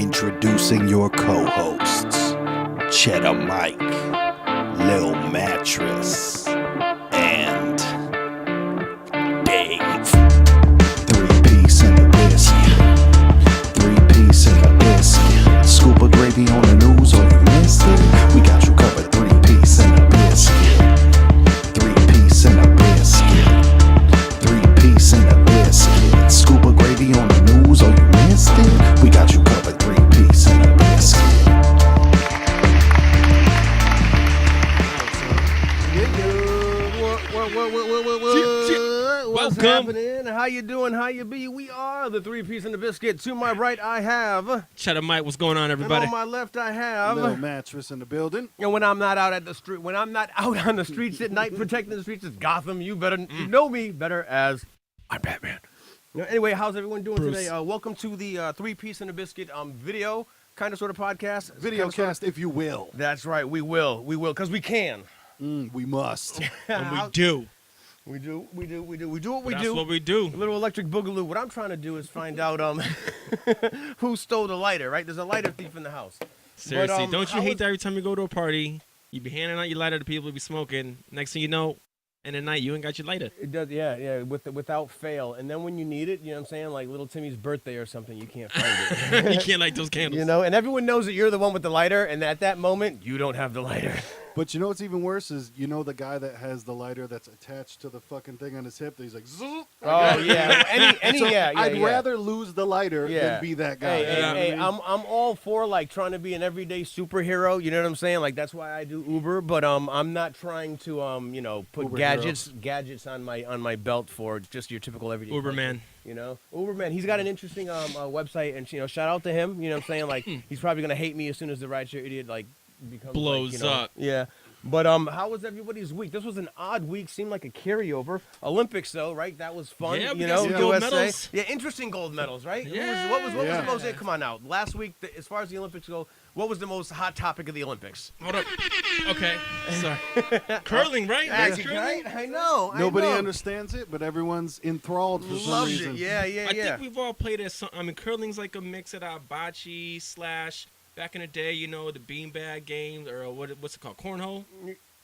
Introducing your co-hosts, Chedda Mike, Lil Mattress, and Dave. 3-piece and a biscuit. 3-piece and a biscuit. Scoop of gravy on the news or you missed it. We got you covered. 3-piece and a biscuit. 3-piece and a biscuit. 3-piece and a biscuit. Scoop of gravy on the news or you missed it. We got you covered. 3-piece and a biscuit. What's Welcome. happening? How you doing? How you be? We are the 3-piece and the biscuit. To my right, I have. Chedda Mike, what's going on, everybody? And on my left, I have. Little Mattress in the building. And when I'm not out at the street, when I'm not out on the streets at night protecting the streets, it's Gotham. You know me better as I'm Batman. Anyway, how's everyone doing Bruce. today? Welcome to the 3-piece and the biscuit video kind of sort of podcast. Video Kinda, sorta. cast, if you will. That's right. We will, because we can. We must. And we do. We do what we That's do. what we do. A little electric boogaloo. What I'm trying to do is find out who stole the lighter, right? There's a lighter thief in the house. Seriously, But, don't you how hate was- that every time you go to a party, you be handing out your lighter to people, be smoking. Next thing you know, in the night, you ain't got your lighter. It does, yeah, without fail. And then when you need it, you know what I'm saying? Like little Timmy's birthday or something, you can't find it. You can't light those candles. You know, and everyone knows that you're the one with the lighter, and at that moment, you don't have the lighter. But you know what's even worse is, you know the guy that has the lighter that's attached to the fucking thing on his hip? That he's like, zzz. Oh, yeah. I'd rather lose the lighter than be that guy. Hey, I'm all for like trying to be an everyday superhero. You know what I'm saying? Like that's why I do Uber. But I'm not trying to put Uber gadgets on my belt for just your typical everyday Uber person. man. You know, Uberman. He's got an interesting website, and shout out to him. You know what I'm saying? Like he's probably gonna hate me as soon as the rideshare idiot becomes Blows up. Yeah. But how was everybody's week? This was an odd week. Seemed like a carryover. Olympics though, right? That was fun. Yeah, we you got know, some USA. gold medals. Yeah, interesting gold medals, right? Yeah. What was Yeah. the most? Come on now. Last week, as far as the Olympics go, what was the most hot topic of the Olympics? Hold up. Okay. Sorry. Curling, right? That's Curling? right. I know. Nobody I know. understands it, but everyone's enthralled for some Loved reason. it. Yeah. I think we've all played it. I mean, curling's like a mix of bocce / back in the day, the beanbag games, or what's it called? Cornhole?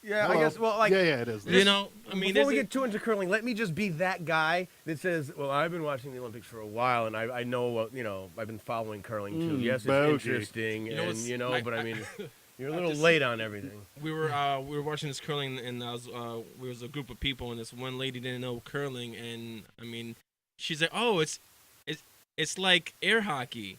Yeah, Hello. I guess. Well, like. yeah, it is. I mean, Before we get too into curling, let me just be that guy that says, "Well, I've been watching the Olympics for a while, and I know, I've been following curling too. Yes, it's bogey. interesting, but I mean, you're a little just- late on everything." we were watching this curling, and we was a group of people, and this one lady didn't know curling, and I mean, she's like, "Oh, it's like air hockey."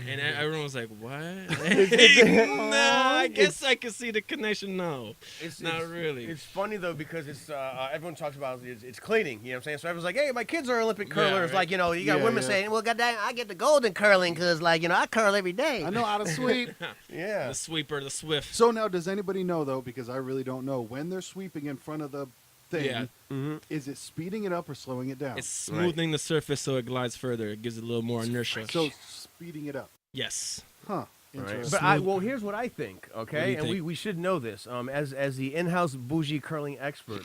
And everyone was like, "What?" No, I guess I can see the connection. No, It's not really. It's funny though because it's everyone talks about it's cleaning. You know what I'm saying? So everyone's like, "Hey, my kids are Olympic curlers." right. Like you got Yeah, women yeah. saying, "Well, goddamn, I get the gold in curling because I curl every day." I know how to sweep. Yeah. The sweeper, the Swift. So now, does anybody know, though, because I really don't know, when they're sweeping in front of the thing, Yeah. Mm-hmm. is it speeding it up or slowing it down? It's smoothing the surface so it glides further. It gives it a little more inertia. So speeding it up. Yes. Huh. Right. Interesting. But here's what I think, What okay? do you And think? we should know this. As the in-house bougie curling expert,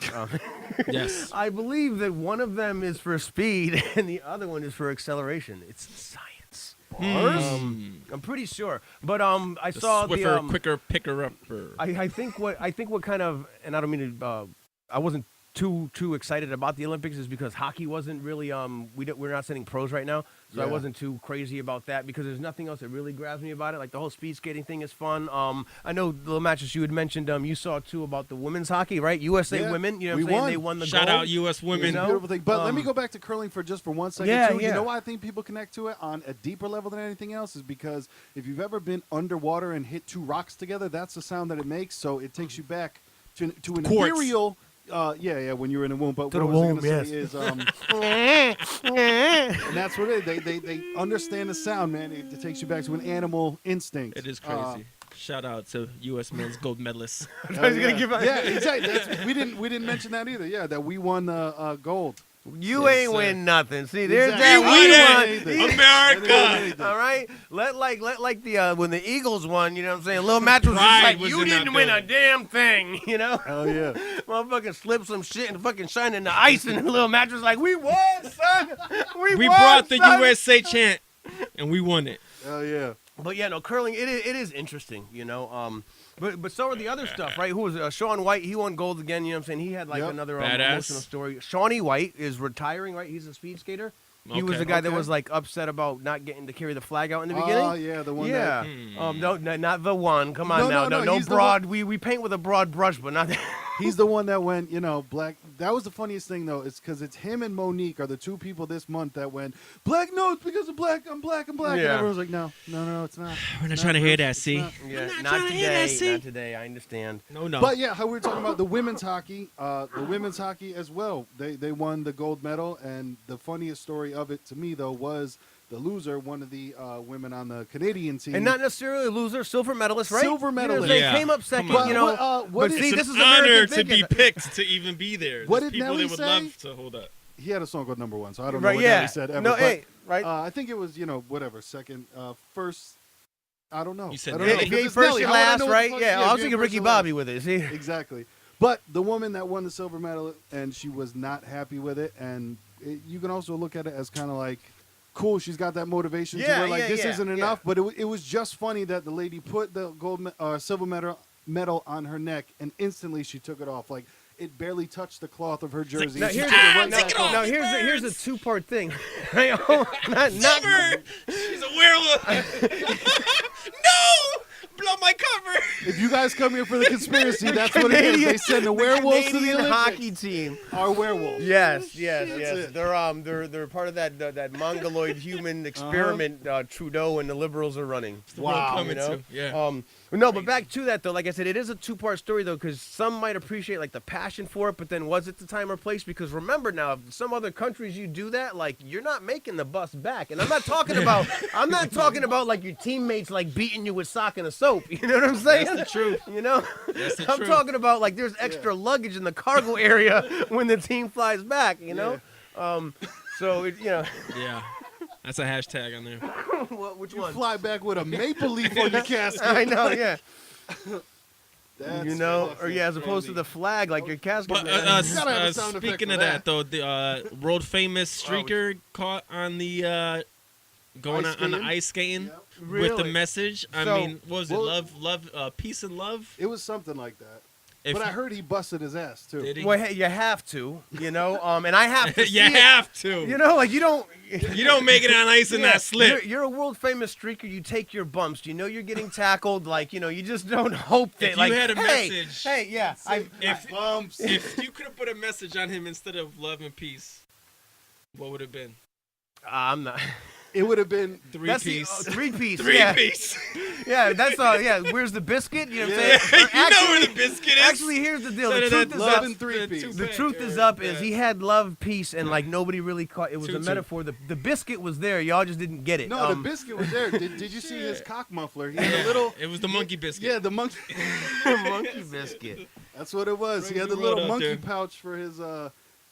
Yes. I believe that one of them is for speed and the other one is for acceleration. It's science. I'm pretty sure. But I The saw Swiffer, the quicker, picker upper. I think what kind of, and I don't mean to I wasn't too excited about the Olympics is because hockey wasn't really we're not sending pros right now, so I Yeah. wasn't too crazy about that because there's nothing else that really grabs me about it. Like the whole speed skating thing is fun. I know the matches you had mentioned you saw too about the women's hockey, right? USA Yeah, women, you know we what I'm saying? won. They won the Shout gold. out U.S. It's women. a beautiful thing. But let me um, go back to curling for 1 second, Yeah, too. yeah. You know why I think people connect to it on a deeper level than anything else is because if you've ever been underwater and hit two rocks together, that's the sound that it makes. So it takes you back to an Quartz. ethereal... when you're in the womb. But To what the I was womb, going to say yes. is... and that's what it is. They understand the sound, man. It takes you back to an animal instinct. It is crazy. Shout out to U.S. men's gold medalists. I was gonna give out. Yeah, exactly. We didn't mention that either. Yeah, that we won gold. You Yes, ain't sir. win nothing. See, there's Exactly. that We we won won. America. All right, let the when the Eagles won, you know what I'm saying? Little Mattress was Pride like, was you in that didn't win a building. damn thing, you know? Hell yeah. Motherfucking slip some shit and fucking shine in the ice, and the Little Mattress like, we won, son. We We won, brought the son. USA chant, and we won it. Hell yeah. But yeah, no, curling it is interesting, you know. But so are the other stuff, right? Who was Shaun White? He won gold again. You know what I'm saying? He had like another Badass. emotional story. Shawnee White is retiring, right? He's a speed skater. He was the guy that was like upset about not getting to carry the flag out in the beginning. Oh yeah, the one. Yeah. That, No, not the one. Come on No, now. no, No he's the broad. We paint with a broad brush, but not. he's the one that went, black. That was the funniest thing though, is because it's him and Monique are the two people this month that went black. No, it's because of black. I'm black. I'm black. And Yeah. everyone's like, no, it's not. We're not trying to hear that. See, Yeah, I'm not trying to hear that, today. see? Not today. I understand. no. But yeah, how we were talking about the women's hockey, as well. They won the gold medal, and the funniest story of it to me though was the loser, one of the women on the Canadian team, And not necessarily a loser, silver medalist, right? Silver medalist. They Yeah. came up second, But you know. what but is- see, It's this an is honor American to be thinking. picked to even be there. What There's did people Nelly that would say? love to hold up. he had a song called Number One, so I don't know Right? what Yeah. Nelly said ever. No, but, hey, right? I think it was whatever second, first. I don't know. You said I don't Nelly. know, If 'cause you ain't it's first, Nelly. you How would I last, know what the right? fuck- Yeah, I if was you thinking ain't Ricky first, Bobby you're with it. See? last. Exactly. But the woman that won the silver medal, and she was not happy with it, and you can also look at it as kind of like, cool, she's got that motivation to Yeah, where like this yeah, isn't yeah. enough, but it was just funny that the lady put the silver medal on her neck, and instantly she took it off. Like it barely touched the cloth of her jersey. Now and she here's took it Ah, right take back it off. off. Now here's a two-part thing. not Never. She's a werewolf. No, blow my cover. If you guys come here for the conspiracy, that's what it is. They send the werewolves to the Canadian Olympics. hockey team. Are werewolves. Yes. it. They're part of that mongoloid human experiment Trudeau and the liberals are running. Wow. Coming You know? to. Yeah. No, but back to that though. Like I said, it is a two-part story though, because some might appreciate like the passion for it, but then was it the time or place? Because remember now, if some other countries you do that, like you're not making the bus back. And I'm not talking about like your teammates like beating you with sock and a soap. You know what I'm saying? That's the truth. You know, That's the I'm truth. talking about like there's extra luggage in the cargo area when the team flies back. You know, so it, Yeah. That's a hashtag on there. which You one? fly back with a maple leaf on your casket. I know, yeah. That's You know, or fucking as opposed to crazy. the flag, like your casket. But man. You gotta have a sound effect speaking for of that, that. though, the world famous streaker caught on the going Ice on the skating? ice skating Yep. with the Really? message. I So, mean, what was it? well- Love, peace and love. It was something like that. If But I heard he busted his ass too. Did he? Well, hey, you have to, and I have to. you see it. have to. You know, like you don't. You don't make it on ice and Yeah, not slip. You're a world famous streaker. You take your bumps. You know you're getting tackled. Like you just don't hope that. If you like, had a hey, message- Hey, yeah. If Bumps. if you could have put a message on him instead of love and peace, what would it have been? I'm not. It would have been Three piece. Three piece. Three yeah. piece. Yeah, that's all. Yeah, where's the biscuit? You know what I'm Yeah. saying? Or You know where the biscuit is. Actually, here's the deal. The Instead truth of is love up. and three piece. The two-pack truth or is up is that. he had love, peace, and like nobody really caught. It was a Two-two. metaphor. The biscuit was there. Y'all just didn't get it. no. The biscuit was there. Did you see his cock muffler? He had a little. It was the monkey biscuit. Yeah, the monkey. monkey biscuit. That's what it was. He had the Crazy little world out monkey there. pouch for his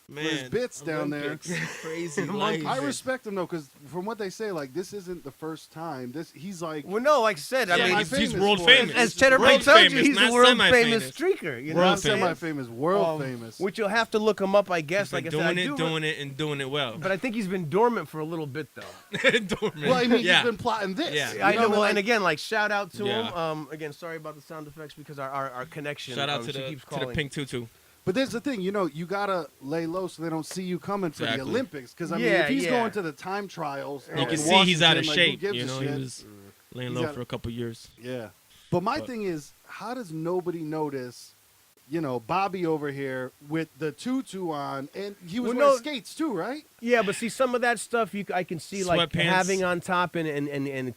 Man, bits down there. Olympics, Crazy life. I respect him though, because from what they say, like this isn't the first time. He's like Well, no, like I said, I Yeah, mean, he's famous world for it. famous. as Chedda World told you, famous, he's not a world semi-famous. famous streaker. You know World what I'm saying? semi-famous, world famous. Which you'll have to look him up, I guess. He's Like been I said, doing it, and doing it well. But I think he's been dormant for a little bit, though. Dormant. Well, I mean, yeah. he's been plotting this. Yeah. you I know. Well, like, and again, like shout out to Yeah. him. Again, sorry about the sound effects because our connection. Shout out to she the keeps to the calling. pink tutu. but there's the thing, you gotta lay low so they don't see you coming for Exactly. the Olympics. Because I mean, Yeah, if he's yeah. going to the time trials, You in can see he's out of Washington, like, who shape. gives You a know, shit? he was laying He's low got- for a couple years. Yeah. But my But- thing is, how does nobody notice, Bobby over here with the tutu on, and he was Well, wearing no- skates too, right? Yeah, but see, some of that stuff I can see like Sweatpants. having on top and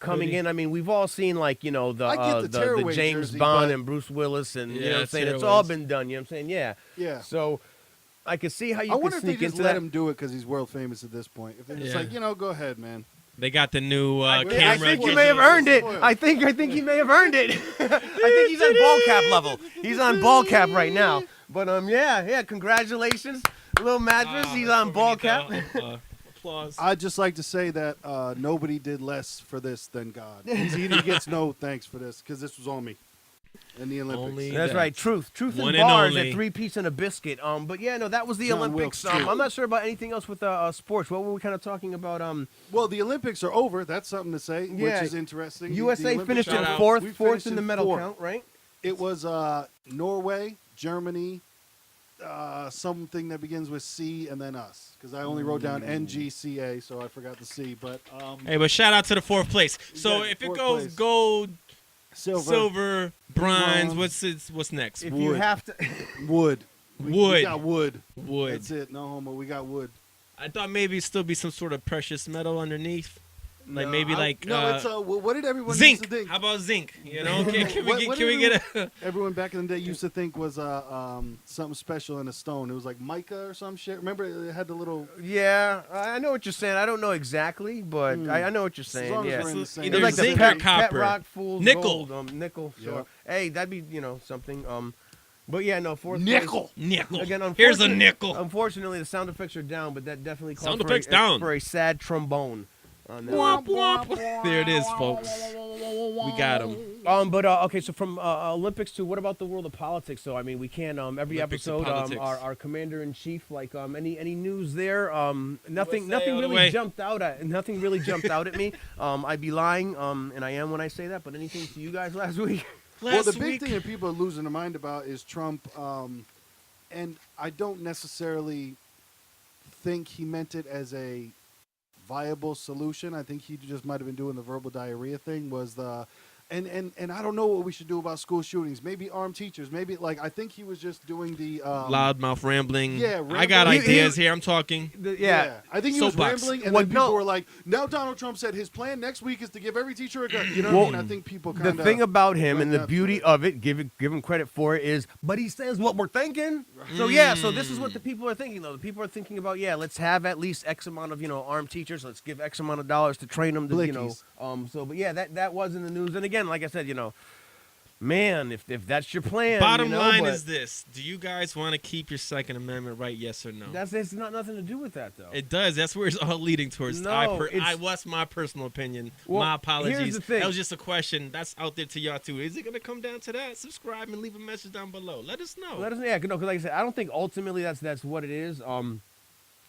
coming Hoodie. in. I mean, we've all seen like I get the the tearaway James jersey, Bond but- and Bruce Willis and you know Yeah, what I'm saying. It's all tearaways. been done. You know what I'm saying? Yeah. Yeah. So I can see how you I can wonder if they sneak just into let that. him do it because he's world famous at this point. If they're just Yeah. like, go ahead, man. They got the new I camera. think he Camera may have just- earned it. I think he may have earned it. I think he's on ball cap level. He's on ball cap right now. But yeah, congratulations, little Mattress. Ah, he's that's on what ball we cap. need, applause. I'd just like to say that nobody did less for this than God. He gets no thanks for this because this was on me. in the Olympics. Only That's that. right. Truth One and and bars only. at 3 piece and a biscuit. But yeah, no, that was the John Olympics. Wilkes, too. I'm not sure about anything else with sports. What were we kind of talking about? Well, the Olympics are over. That's something to say, Yeah. which is interesting. The USA Olympics finished are in Shout out. over. We fourth finished in the medal fourth. count, right? It was Norway, Germany, something that begins with C, and then us. Because I only wrote down NGCA, so I forgot the C. But Hey, but shout out to the 4th place. So Yeah, if it 4th goes place. gold, silver, silver, bronze, Bronze. what's next? If you Wood. have to, wood. We Wood. got wood. Wood. That's it. No homo. We got wood. I thought maybe it'd still be some sort of precious metal underneath. Like No, maybe like No, it's what did everyone used zinc. to think? How about zinc? You know, can What- we what get, can we did get a? Everyone back in the day used to think was something special in a stone. It was like mica or some shit. Remember, it had the little. yeah, I know what you're saying. I don't know exactly, but I know what you're As saying. long as Yeah. we're in the It's same. either It's like the zinc pet, or copper. Pet rock, fool's Nickel. gold, nickel. Sure. Yep. Hey, that'd be something. But yeah, no, fourth Nickel. Nickel. Again, Here's a unfortunately- nickel. Unfortunately, the sound effects are down, but that definitely calls Sound for effects a, down. for a sad trombone. On that. Womp womp. There it is, folks. We got him. But okay, so from Olympics to what about the world of politics? So I mean, we can every Olympics to episode politics. our commander in chief, like any news there? Nothing USA all the way. really jumped out at nothing really jumped out at me. I'd be lying, and I am when I say that. But anything to you guys last week? Well, the Last big week, thing that people are losing their mind about is Trump, and I don't necessarily think he meant it as a viable solution. I think he just might have been doing the verbal diarrhea thing. Was the and I don't know what we should do about school shootings. Maybe armed teachers. Maybe I think he was just doing the loudmouth rambling. Yeah, I got rambling. ideas here. I'm talking. Yeah. I think he was Soapbox. rambling, and Well, then people no. were like, "Now Donald Trump said his plan next week is to give every teacher a gun." You know Well, what I mean? I think people kind The of thing about him went and the nuts beauty with it. of it, give him credit for it, is, but he says what we're thinking. So yeah, so this is what the people are thinking though. The people are thinking about, yeah, let's have at least X amount of armed teachers. Let's give X amount of dollars to train them. To, Blickies. So but yeah, that was in the news. And again, like I said, man, if that's your plan, Bottom line but is this: do you guys want to keep your Second Amendment right? Yes or no? it's not nothing to do with that though. It does. That's where it's all leading towards. No, What's my personal opinion? Well, my apologies. here's the thing. That was just a question. That's out there to y'all too. Is it gonna come down to that? Subscribe and leave a message down below. Let us know. Let us know, yeah, because like I said, I don't think ultimately that's what it is.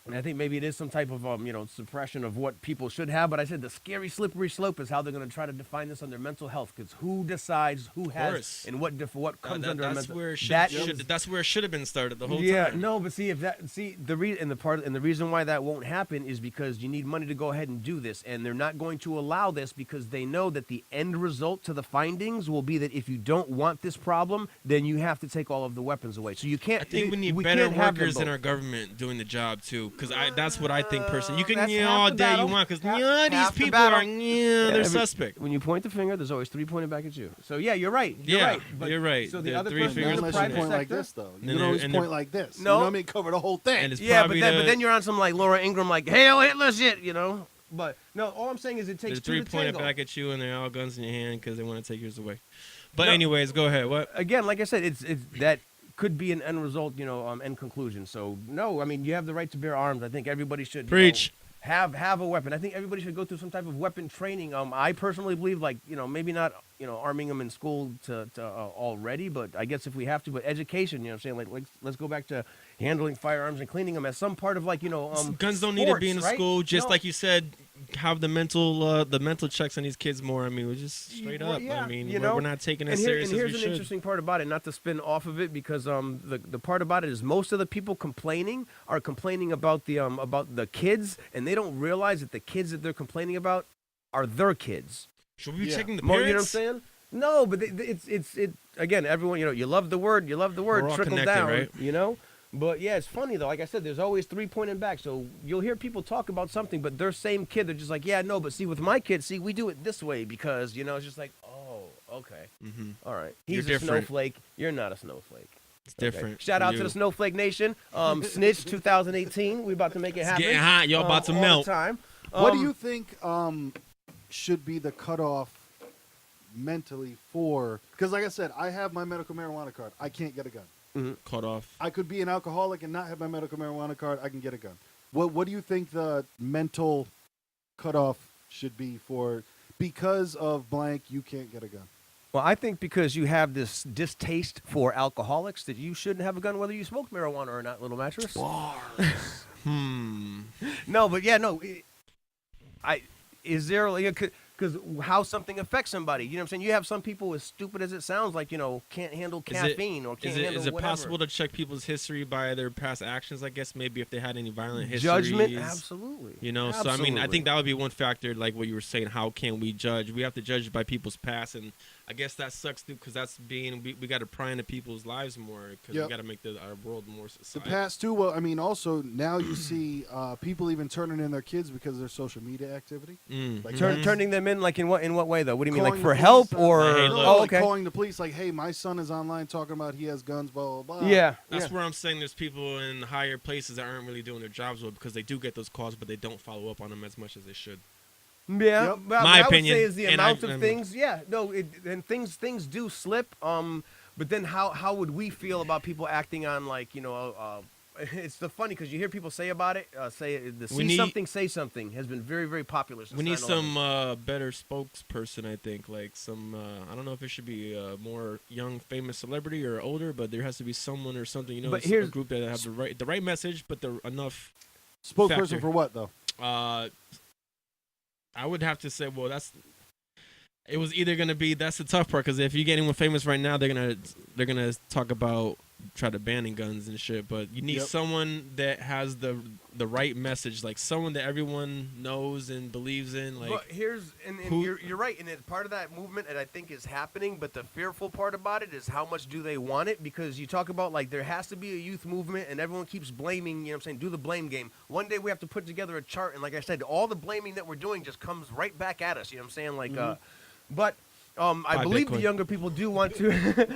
And I think maybe it is some type of suppression of what people should have. But I said the scary slippery slope is how they're going to try to define this under mental health. Because who decides who has course. and what comes under that's mental? where it that should, is- that's where it should have been started the whole yeah, time. no, but see the reason why that won't happen is because you need money to go ahead and do this, and they're not going to allow this because they know that the end result to the findings will be that if you don't want this problem, then you have to take all of the weapons away. So you can't. I think we need better workers in our government doing the job too, because that's what I think personally. You can That's yell half all the day you battle. want, because Half these the people battle. are they're every- suspect. When you point the finger, there's always three pointed back at you. So yeah, you're right. You're Yeah, right. But, you're right. So the There are other three person fingers in the unless pointing you private point like sector. this, though. And You can they're- always and point they're- like this. No. You know what I mean? Cover the whole thing. And it's Yeah, but probably then, the, but then you're on some like Laura Ingraham, like Hail Hitler shit, But no, all I'm saying is it takes there's two three to pointed tango. back at you, and they're all guns in your hand because they want to take yours away. But No. anyways, go ahead. What? Again, like I said, it's that could be an end result, end conclusion. So no, I mean you have the right to bear arms. I think everybody should Preach. have a weapon. I think everybody should go through some type of weapon training. I personally believe, maybe not, arming them in school to already, but I guess if we have to, but education, I'm saying, let's go back to handling firearms and cleaning them as some part of Guns don't need to be in sports, the right? school. Just No. like you said, have the mental checks on these kids more. I mean, we're just straight Well, up. yeah, I mean, you we're know, not taking it And, as serious here's as we an should. interesting part about it, not to spin off of it, because the part about it is most of the people complaining are complaining about the kids, and they don't realize that the kids that they're complaining about are their kids. Should we be Yeah. checking the You know what I'm parents? saying? No, but it's again, everyone, you love the word, We're all trickle connected, down, right? But yeah, it's funny though. Like I said, there's always 3 pointing back. So you'll hear people talk about something, but their same kid, they're just like, yeah, no, but see, with my kid, we do it this way because it's just like, oh, okay, all right. You're He's a different. snowflake. You're not a snowflake. It's Okay. different. Shout out to You. the Snowflake Nation. Snitch 2018. We about to make it happen. getting hot. Y'all about to all melt. The time. What do you think should be the cutoff mentally for? Because like I said, I have my medical marijuana card. I can't get a gun. Caught off. I could be an alcoholic and not have my medical marijuana card. I can get a gun. What do you think the mental cutoff should be for? Because of blank, you can't get a gun. Well, I think because you have this distaste for alcoholics that you shouldn't have a gun whether you smoke marijuana or not, Little Mattress. No, but yeah, no. Is there like because how something affects somebody? You know what I'm saying? You have some people, as stupid as it sounds, like can't handle caffeine or can't handle Is it whatever. possible to check people's history by their past actions? I guess maybe if they had any violent histories. Judgment, absolutely. So I mean, I think that would be one factor. Like what you were saying, how can we judge? We have to judge by people's past, and I guess that sucks too because that's we got to pry into people's lives more because we got to make our world more society. The past too. Well, I mean, also now you see people even turning in their kids because of their social media activity. Like Turning them in, like in what way though? What do you mean, like calling for the help police or? Hey, no, look. Oh, like okay. calling the police, like, hey, my son is online talking about he has guns, blah blah blah. Yeah, That's where I'm saying there's people in higher places that aren't really doing their jobs well because they do get those calls, but they don't follow up on them as much as they should. Yeah, Yep. but My what opinion, I would say is the and amount I- of things. Yeah, no, and things do slip. But then how would we feel about people acting on like it's the funny because you hear people say about it. Something, say something has been very very popular. Since We need 9/11. some better spokesperson, I think. Like some, I don't know if it should be a more young, famous celebrity or older, but there has to be someone or something. But a here's- group that have the right message, but the enough. Spokesperson Factor. for what though? I would have to say, well, it was either gonna be that's the tough part because if you get anyone famous right now, they're gonna talk about try to banning guns and shit. But you need Yep. someone that has the right message, like someone that everyone knows and believes in. Like But here's and who- you're right, and it's part of that movement, and I think is happening. But the fearful part about it is how much do they want it? Because you talk about like there has to be a youth movement, and everyone keeps blaming. You know what I'm saying? Do the blame game. One day we have to put together a chart, and like I said, all the blaming that we're doing just comes right back at us. You know what I'm saying? Like, but I Buy believe Bitcoin. the younger people do want to.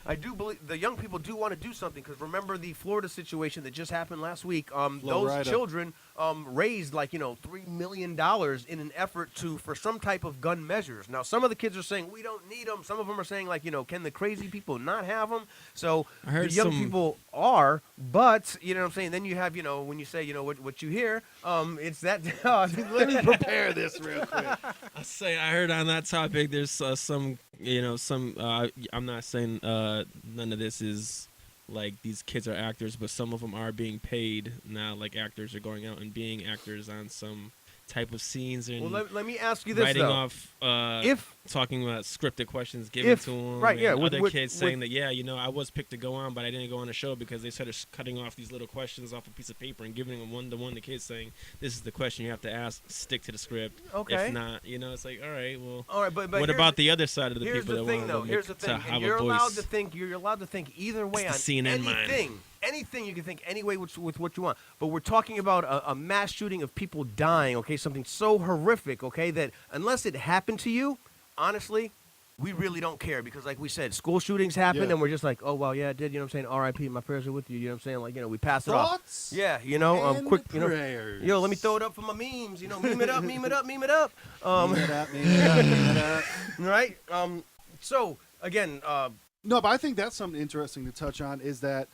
I do believe the young people do want to do something because remember the Florida situation that just happened last week. Those Florida. children raised like $3 million in an effort for some type of gun measures. Now some of the kids are saying we don't need them. Some of them are saying like can the crazy people not have them? So I heard the young some- people are, but you know what I'm saying. Then you have when you say what you hear, it's that. Let me prepare this real quick. I heard on that topic, there's some. I'm not saying none of this is like these kids are actors, but some of them are being paid now. Like actors are going out and being actors on some type of scenes and Well, let me ask you this writing though. off. If Talking about scripted questions given to them, right, yeah, and with- other with- kids saying that I was picked to go on, but I didn't go on the show because they started cutting off these little questions off a piece of paper and giving them one to one to kids, saying this is the question you have to ask, stick to the script. Okay. If not, it's like all right, well, all right, but what here's about the other side of the here's people the that thing, want though. to, Here's the to thing, have and a you're voice? allowed to think. You're allowed to think either way on It's the CNN mind. anything you can think any way with what you want. But we're talking about a mass shooting of people dying. Okay, something so horrific. Okay, that unless it happened to you, honestly, we really don't care because, like we said, school shootings happen, Yeah. and we're just like, oh well, yeah, it did. You know what I'm saying? R.I.P. My prayers are with you. You know what I'm saying? Like we pass it off. Thoughts? Yeah, and quick, prayers. Yo, let me throw it up for my memes. Meme it up, meme it up, meme it up. Meme it up, meme it up, meme it up. Right. So again, No, but I think that's something interesting to touch on is that,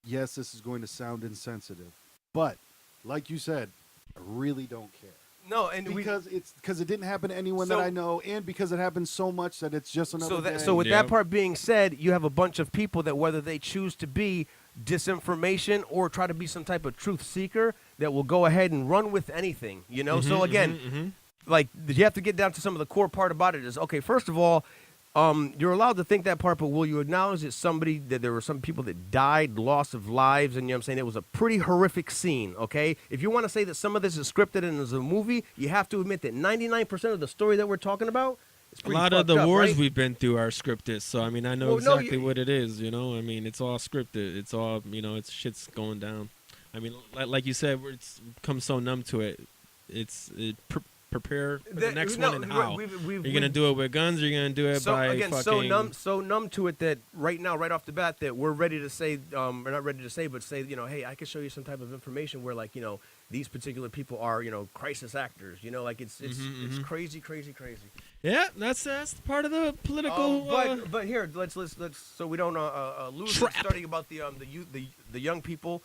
yes, this is going to sound insensitive, but like you said, I really don't care. no, and Because it didn't happen to anyone So- that I know, and because it happens so much that it's just another day. So with Yeah. that part being said, you have a bunch of people that whether they choose to be disinformation or try to be some type of truth seeker that will go ahead and run with anything. So again, like you have to get down to some of the core part about it is okay. First of all, you're allowed to think that part, but will you acknowledge that there were some people that died, loss of lives, and you know what I'm saying? It was a pretty horrific scene, okay? If you want to say that some of this is scripted and is a movie, you have to admit that 99% of the story that we're talking about is A pretty lot of fucked the up, wars right? we've been through are scripted, so I mean I know Well, no, exactly you- what it is. I mean it's all scripted. It's all it's shit's going down. I mean, like you said, it's come so numb to it. Prepare for the next one and how. You're gonna do it with guns. Or you're gonna do it by again, fucking. so numb to it that right now, right off the bat, that we're ready to say, we're not ready to say, but say, hey, I can show you some type of information where, like, these particular people are, crisis actors. Like it's crazy, crazy, crazy. Yeah, that's part of the political. But here, let's so we don't lose the Trap. starting about the young people.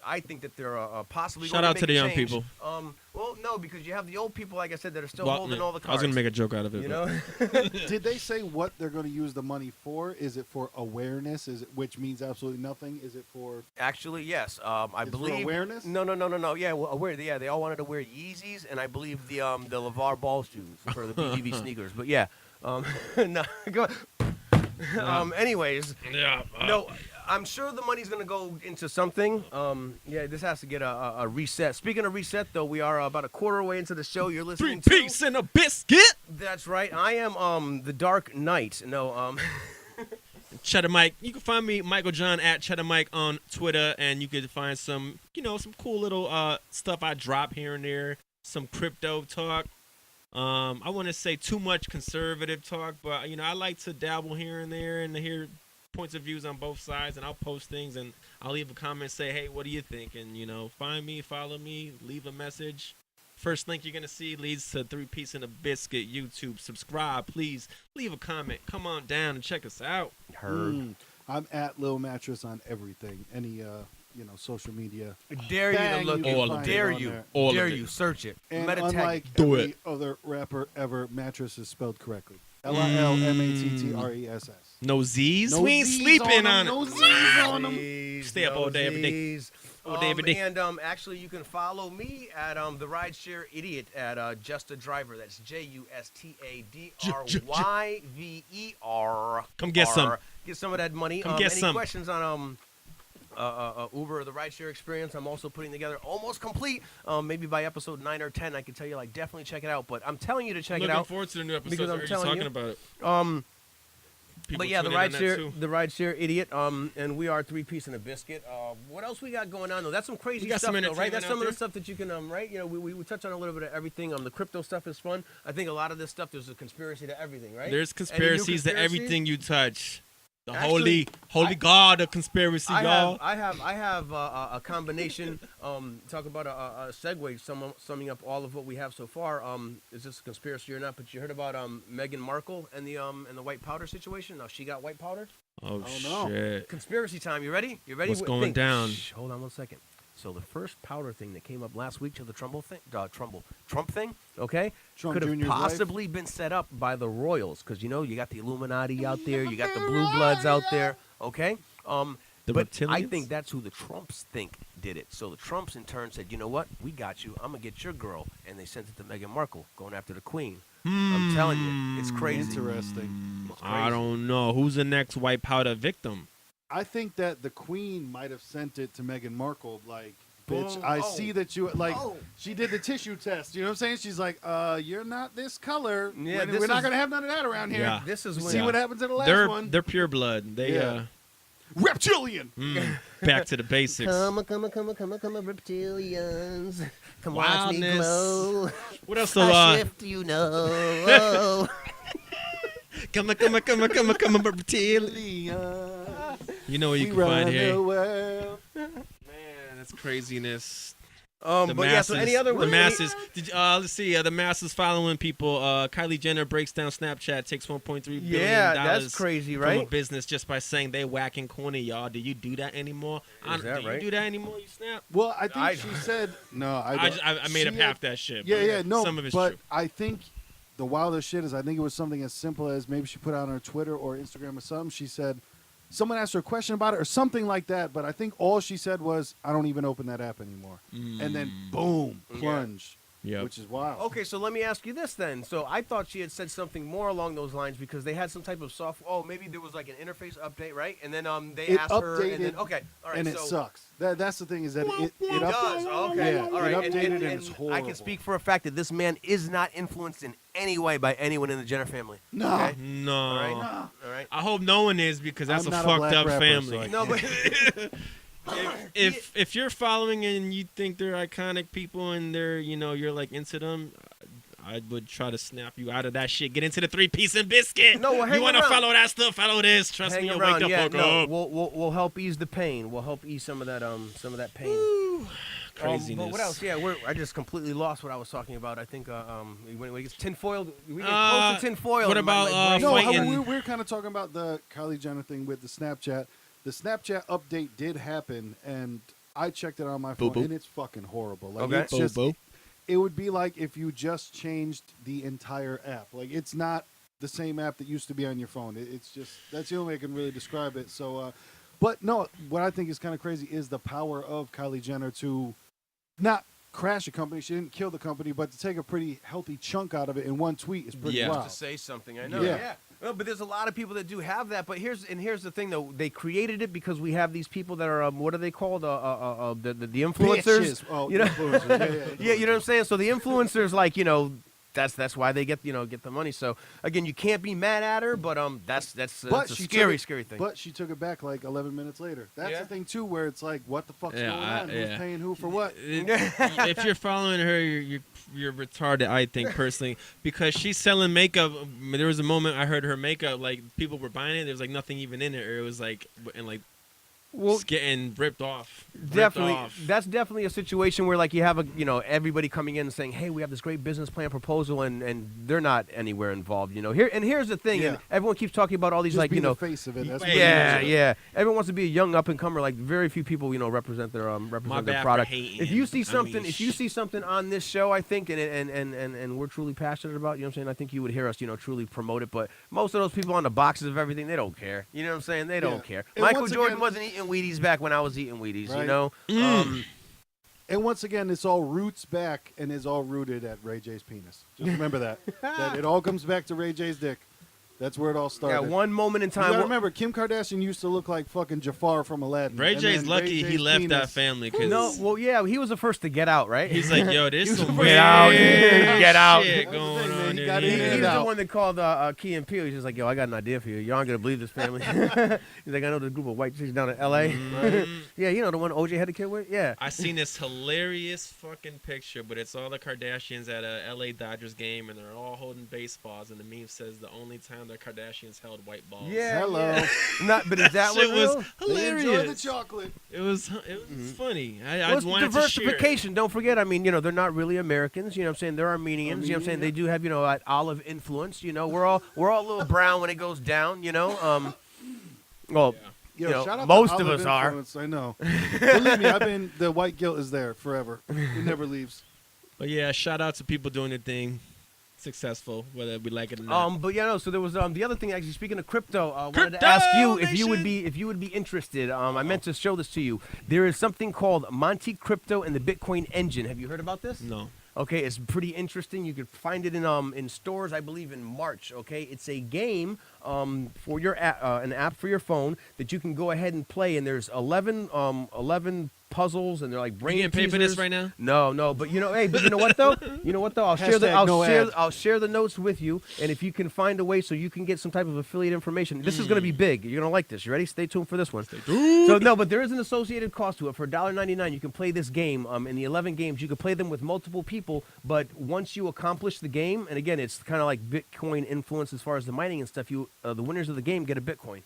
I think that they're possibly Shout going out to to make the a young change. people. Well, no, because you have the old people, like I said, that are still Well, holding all the cards. I was gonna make a joke out of it. You but- know. Did they say what they're going to use the money for? Is it for awareness? Which means absolutely nothing? Is it for? Actually, yes. I It's for believe awareness? No. Yeah, yeah, they all wanted to wear Yeezys, and I believe the LeVar Ball shoes for the BGV sneakers. But yeah, no, go. Anyways, Yeah. no, I'm sure the money's gonna go into something. Yeah, this has to get a reset. Speaking of reset, though, we are about a quarter way into the show. You're listening to. 3 piece and a biscuit. That's right. I am the Dark Knight. No, Chedda Mike. You can find me, Michael John, at Chedda Mike on Twitter, and you can find some, some cool little stuff I drop here and there. Some crypto talk. I want to say too much conservative talk, but I like to dabble here and there and hear points of views on both sides, and I'll post things and I'll leave a comment, say, hey, what do you think? And find me, follow me, leave a message. First link you're gonna see leads to 3 Piece and a Biscuit YouTube. Subscribe, please. Leave a comment. Come on down and check us out. heard. I'm at Lil Mattress on everything. Any social media. Dare you to Bang, look you can all of find it. it Dare on you. there. All Dare of it. you. Search it. And Metatag. unlike Do every it. other rapper ever, Mattress is spelled correctly. LILMATTRESS. No Z's? No We ain't Z's sleeping on on 'em, no it. Z's on 'em. Please, Stay up all day, every day. Z's. All day, every day. And actually, you can follow me at the Rideshare Idiot at Just a Driver. That's JUSTADRYVER. Come get some. Get some of that money. Come get any some. questions on Uber or the rideshare experience? I'm also putting together almost complete. Maybe by episode 9 or 10, I can tell you definitely check it out. But I'm telling you to check it Looking out. forward to the new episode. because I'm We're just telling talking you. about it. People But yeah, the tune in on that rideshare too. idiot. And we are 3 Piece and a Biscuit. What else we got going on though? That's some crazy We got stuff, some though, right? entertainment That's out some of the there. stuff that you can right. We touch on a little bit of everything. The crypto stuff is fun. I think a lot of this stuff there's a conspiracy to everything, right? There's Any new conspiracies to conspiracies? everything you touch. The Actually, holy God of conspiracy, y'all. I have a combination. Talk about a segue. Summing up all of what we have so far. Is this a conspiracy or not? But you heard about Meghan Markle and the white powder situation. Now she got white powder. Oh, no. shit. Conspiracy time. You ready? You ready? What's going down? Shh, hold on 1 second. So the first powder thing that came up last week to the Trump thing, okay, Trump could have Jr.'s wife? possibly been set up by the royals because you got the Illuminati out there, you got the blue bloods out there, okay. The But I reptilians? think that's who the Trumps think did it. So the Trumps in turn said, you know what, we got you. I'm gonna get your girl, and they sent it to Meghan Markle, going after the Queen. I'm telling you, it's crazy. Interesting. It's I crazy. don't know. Who's the next white powder victim? I think that the Queen might have sent it to Meghan Markle, like, bitch, Boom. I Oh. see that you, like, Oh. she did the tissue test. You know what I'm saying? She's like, you're not this color. Yeah, we're this not is- going to have none of that around here. Yeah. This is You when see what happened to the last They're one? they're pure blood. They Yeah. Reptilian! Back to the basics. Come on, reptilians. Come watch me Wildness. glow. What else? I shift, you know. Come on, reptilian. You know what you We can find run here. the world. Man, that's craziness. But yeah, so any other the masses. Let's see. The masses following people. Kylie Jenner breaks down Snapchat, takes $1.3 billion. Yeah, that's crazy, From a right? business just by saying they whacking corny, y'all. Do you do that anymore? Is that do right? you do that anymore? You snap? Well, I think I she don't. said, no, I made up she half that shit. Yeah, but yeah, no, Some of it's but true. I think the wildest shit is I think it was something as simple as maybe she put out on her Twitter or Instagram or something. She said someone asked her a question about it or something like that, but I think all she said was, I don't even open that app anymore. And then boom, plunge, Yep. which is wild. Okay, so let me ask you this then. So I thought she had said something more along those lines because they had some type of software. Oh, maybe there was like an interface update, right? And then they It asked her, and then updated, okay, all right, and it so sucks. That's the thing is that it it does. Okay, Yeah, all right. it updated and it's I horrible. can speak for a fact that this man is not influenced in any way by anyone in the Jenner family. No. Okay? No. All right. All right. I hope no one is because that's I'm a not a fucked black up rapper, family. so I No, but if you're following and you think they're iconic people and they're you're like into them, I would try to snap you out of that shit. Get into the 3 Piece and Biscuit. No, well, hang you want to around. follow that stuff? Follow this. Trust hang me, you'll around. wake up. Yeah, Fuck no, up. we'll help ease the pain. We'll help ease some of that pain. Craziness. But what else? Yeah, I just completely lost what I was talking about. I think when it gets tinfoiled, we get close to tinfoil. what and my about, brain- No, fighting? we're kind of talking about the Kylie Jenner thing with the Snapchat. The Snapchat update did happen, and I checked it on my phone, Boo-boo. and it's fucking horrible. Like, Okay. it's just, Boo-boo. it would be like if you just changed the entire app. Like, it's not the same app that used to be on your phone. It's just, that's the only way I can really describe it. So, but no, what I think is kind of crazy is the power of Kylie Jenner to not crash a company. She didn't kill the company, but to take a pretty healthy chunk out of it in one tweet is pretty Yeah. wild. To say something, I know. Yeah. Yeah. Well, but there's a lot of people that do have that. But here's the thing, though. They created it because we have these people that are what are they called? The influencers. Bitches. Oh, You know? influencers. Yeah, you know what I'm saying. So the influencers, like, that's why they get the money. So again, you can't be mad at her, but that's a she scary took it- thing. But she took it back like 11 minutes later. That's Yeah. the thing too, where it's like, what the fuck's Yeah, going on? Who's yeah. paying who for what? If you're following her, you're retarded. I think personally, because she's selling makeup. There was a moment I heard her makeup, like people were buying it. There was like nothing even in it, or it was like and like Well, it's getting ripped off. definitely, that's definitely a situation where, like, you have everybody coming in and saying, "Hey, we have this great business plan proposal," and they're not anywhere involved. Here's the thing, and Yeah. everyone keeps talking about all these, Just like, be the face of it. That's Yeah, pretty yeah, much it. yeah. Everyone wants to be a young up and comer. Like, very few people, represent their My their bad for product. hating. If you see I something, mean, if you see something on this show, I think, and we're truly passionate about, what I'm saying, I think you would hear us, truly promote it. But most of those people on the boxes of everything, they don't care. You know what I'm saying? They don't Yeah. care. And Michael once Jordan again- wasn't eating Wheaties back when I was eating Wheaties. Right. And once again, it's all roots back and is all rooted at Ray J's penis. Just remember that. That it all comes back to Ray J's dick. That's where it all Yeah, started. one moment in You time. gotta remember, Kim Kardashian used to look like fucking Jafar from Aladdin. Ray And J's then lucky Ray he J's left penis- that family because No, well, yeah, he was the first to get out, right? he's like, yo, there's some Get weird out, get out. shit That's the going thing, man. on He in got He, in here. he's and the out. one that called Key and Peele. He's just like, yo, I got an idea for you. Y'all aren't gonna believe this family. He's like, I know the group of white chicks down in L.A. Yeah, the one OJ had a kid with. Yeah. I seen this hilarious fucking picture, but it's all the Kardashians at a LA Dodgers game, and they're all holding baseballs, and the meme says the only time the Kardashians held white balls. Yeah. Hello. yeah. But is that Shit what was real? They enjoy the hilarious. chocolate. It was funny. I Well, it's wanted to share it. diversification. Don't forget. I mean, they're not really Americans. You know what I'm saying? They're Armenians. You know what I'm saying? They do have, that olive influence. We're all a little brown when it goes down. Well, Yo, shout out most to of Olive us are. Influence, I know. Believe me, the white guilt is there forever. It never leaves. But yeah, shout out to people doing their thing, successful, whether we like it or not. But so there was the other thing, actually, speaking of crypto, I wanted Crypto to ask you if you would Nation! be interested. I meant to show this to you. There is something called Monte Crypto and the Bitcoin Engine. Have you heard about this? No. Okay, it's pretty interesting. You could find it in stores, I believe, in March. Okay, it's a game for your an app for your phone that you can go ahead and play. And there's 11 puzzles, and they're like brain You getting paid for this teasers. right now? No, but but you know what though? I'll share Hashtag no ads. I'll share the notes with you, and if you can find a way so you can get some type of affiliate information, this is going to be big. You're going to like this. You ready? Stay tuned for this one. So no, but there is an associated cost to it. For $1.99, you can play this game. In the 11 games, you can play them with multiple people, but once you accomplish the game, and again, it's kind of like Bitcoin influence as far as the mining and stuff. The winners of the game get a Bitcoin.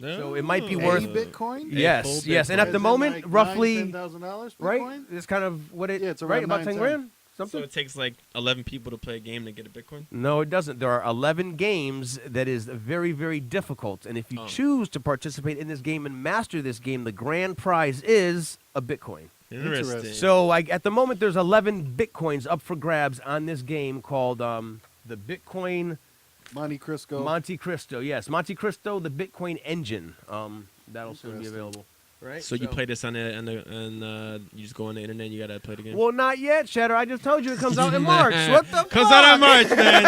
So it might be Oh. worth- A Bitcoin? full Yes, and Bitcoin. at the moment, roughly, $10,000 right? Bitcoin? It's kind of what it. Yeah, it's right around about 9, 10 grand. Something. So it takes like 11 people to play a game to get a Bitcoin? No, it doesn't. There are 11 games that is very, very difficult. And if you Oh. choose to participate in this game and master this game, the grand prize is a Bitcoin. Interesting. So at the moment, there's 11 Bitcoins up for grabs on this game called the Bitcoin Monte Cristo. Monte Cristo. Yes, Monte Cristo, the Bitcoin Engine. That'll soon be Interesting. available. Right. So you play this on you just go on the internet and you gotta play the game? Well, not yet, Cheddar. I just told you it comes out in March. What the fuck? Comes out in March, man.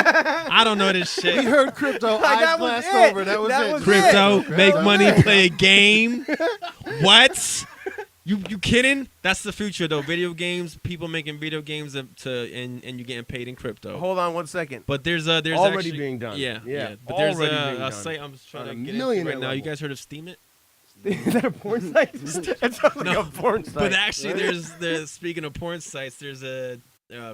I don't know this We shit. heard crypto. That Eyes was glassed it. over. That was That it. was Crypto, it. make money, play a game. What? You kidding? That's the future though. Video games, people making video games and you getting paid in crypto. Hold on one second. But there's Already actually, being done. Yeah, Yeah, But there's already being a done. site I'm trying On to a get millionaire into right now. You level. guys heard of Steam It? Is that a porn site? It sounds like No, a porn site. But actually, there's speaking of porn sites, there's a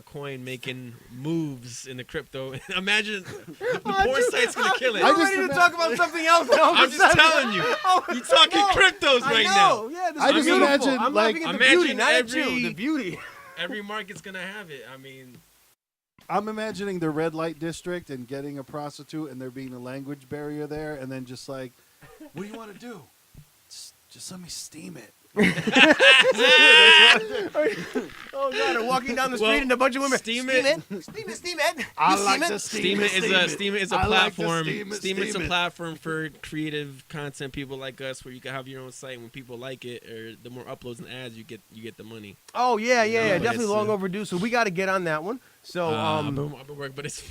coin making moves in the crypto. Imagine the porn site's gonna kill it. I I'm just ready to ima- talk about something else. Now. I'm just telling you. You talking cryptos I right know. now. Yeah, this I is just beautiful. imagine, I'm like- laughing at the imagine beauty, not at you. every- The beauty. Every market's gonna have it. I mean, I'm imagining the red light district and getting a prostitute and there being a language barrier there, and then just like, what do you want to do? Just let me steam it. Oh god, they're walking down the street and a bunch of women. Steam it. Steam it. I You like steam to it? Steam it is a I like to platform. steam it, Steam it's a steam it. platform for creative content people like us, where you can have your own site. When people like it, or the more uploads and ads you get the money. Oh yeah, You know, definitely it's, long overdue. So we got to get on that one. So I've been working, but it's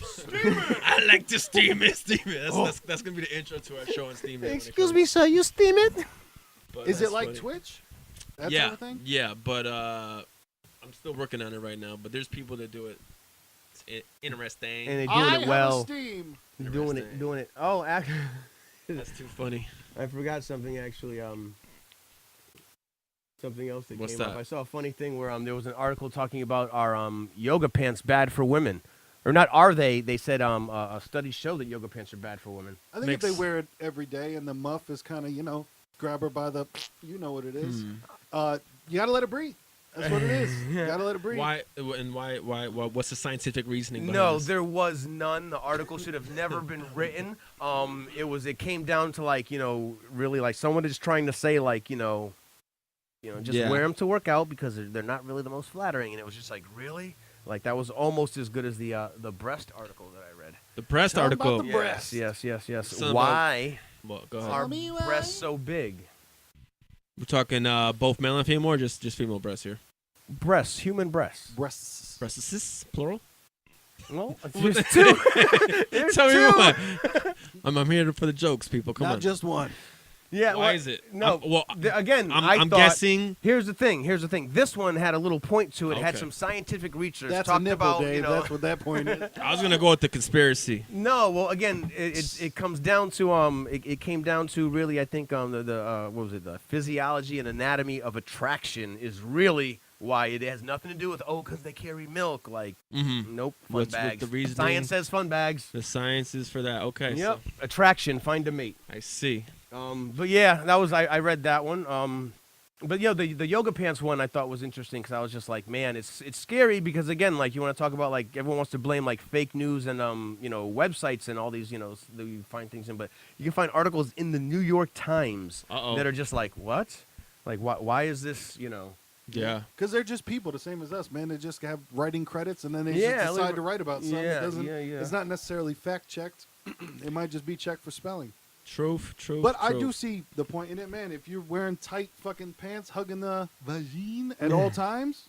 I like to steam it. That's gonna be the intro to our show on Steam It. excuse me, sir, you steam it? But Is it that's like funny. Twitch? That Yeah, sort of thing? yeah, but I'm still working on it right now. But there's people that do it. It's interesting. And they're doing I it have well. a Steam. Doing it. Oh, actually, That's too funny. I forgot something actually. Something else that What's came up. that? I saw a funny thing where there was an article talking about our yoga pants bad for women, or not? Are they? They said a study show that yoga pants are bad for women. I think if they wear it every day and the muff is kind of, grab her by the, you know what it is. You got to let it breathe. That's what it is. You got to let it breathe. Why? What's the scientific reasoning behind No, this? there was none. The article should have never been written. It came down to really like someone is trying to say just Yeah. wear them to work out because they're not really the most flattering. And it was just like, really? Like that was almost as good as the breast article that I read. The breast Tell 'em about article. the breast. Yes. Something Why Well, go ahead. are breasts so big? We're talking both male and female, or just female breasts here? Breasts, human breasts. Breasts. Breasts, plural. Well, there's two. There's Tell me two. what. I'm here for the jokes, people. Come Not on. just one. Yeah. Why well, is it? No. Again, I'm thought, guessing. Here's the thing. This one had a little point to it. Had Okay. some scientific research. That's a talked nipple, about, Dave. That's what that point is. I was gonna go with the conspiracy. No, well, again, it comes down to it came down to really, I think the what was it, the physiology and anatomy of attraction is really why it has nothing to do with because they carry milk. Like, Mm-hmm. nope, fun What's bags. the reasoning? Science says fun bags. The science is for that. Okay. Yep, attraction, find a mate. So I see. But yeah, that was I read that one. But the yoga pants one I thought was interesting because I was just like, man, it's scary because again, like you want to talk about like everyone wants to blame like fake news and websites and all these that you find things in, but you can find articles in the New York Times that are just like, what, like why is this Yeah. Because they're just people, the same as us, man. They just have writing credits, and then they Yeah, just decide like- to write about something. yeah, It doesn't. yeah. It's not necessarily fact checked. It might just be checked for spelling. True. But I do see the point in it, man. If you're wearing tight fucking pants, hugging the vagine at all times,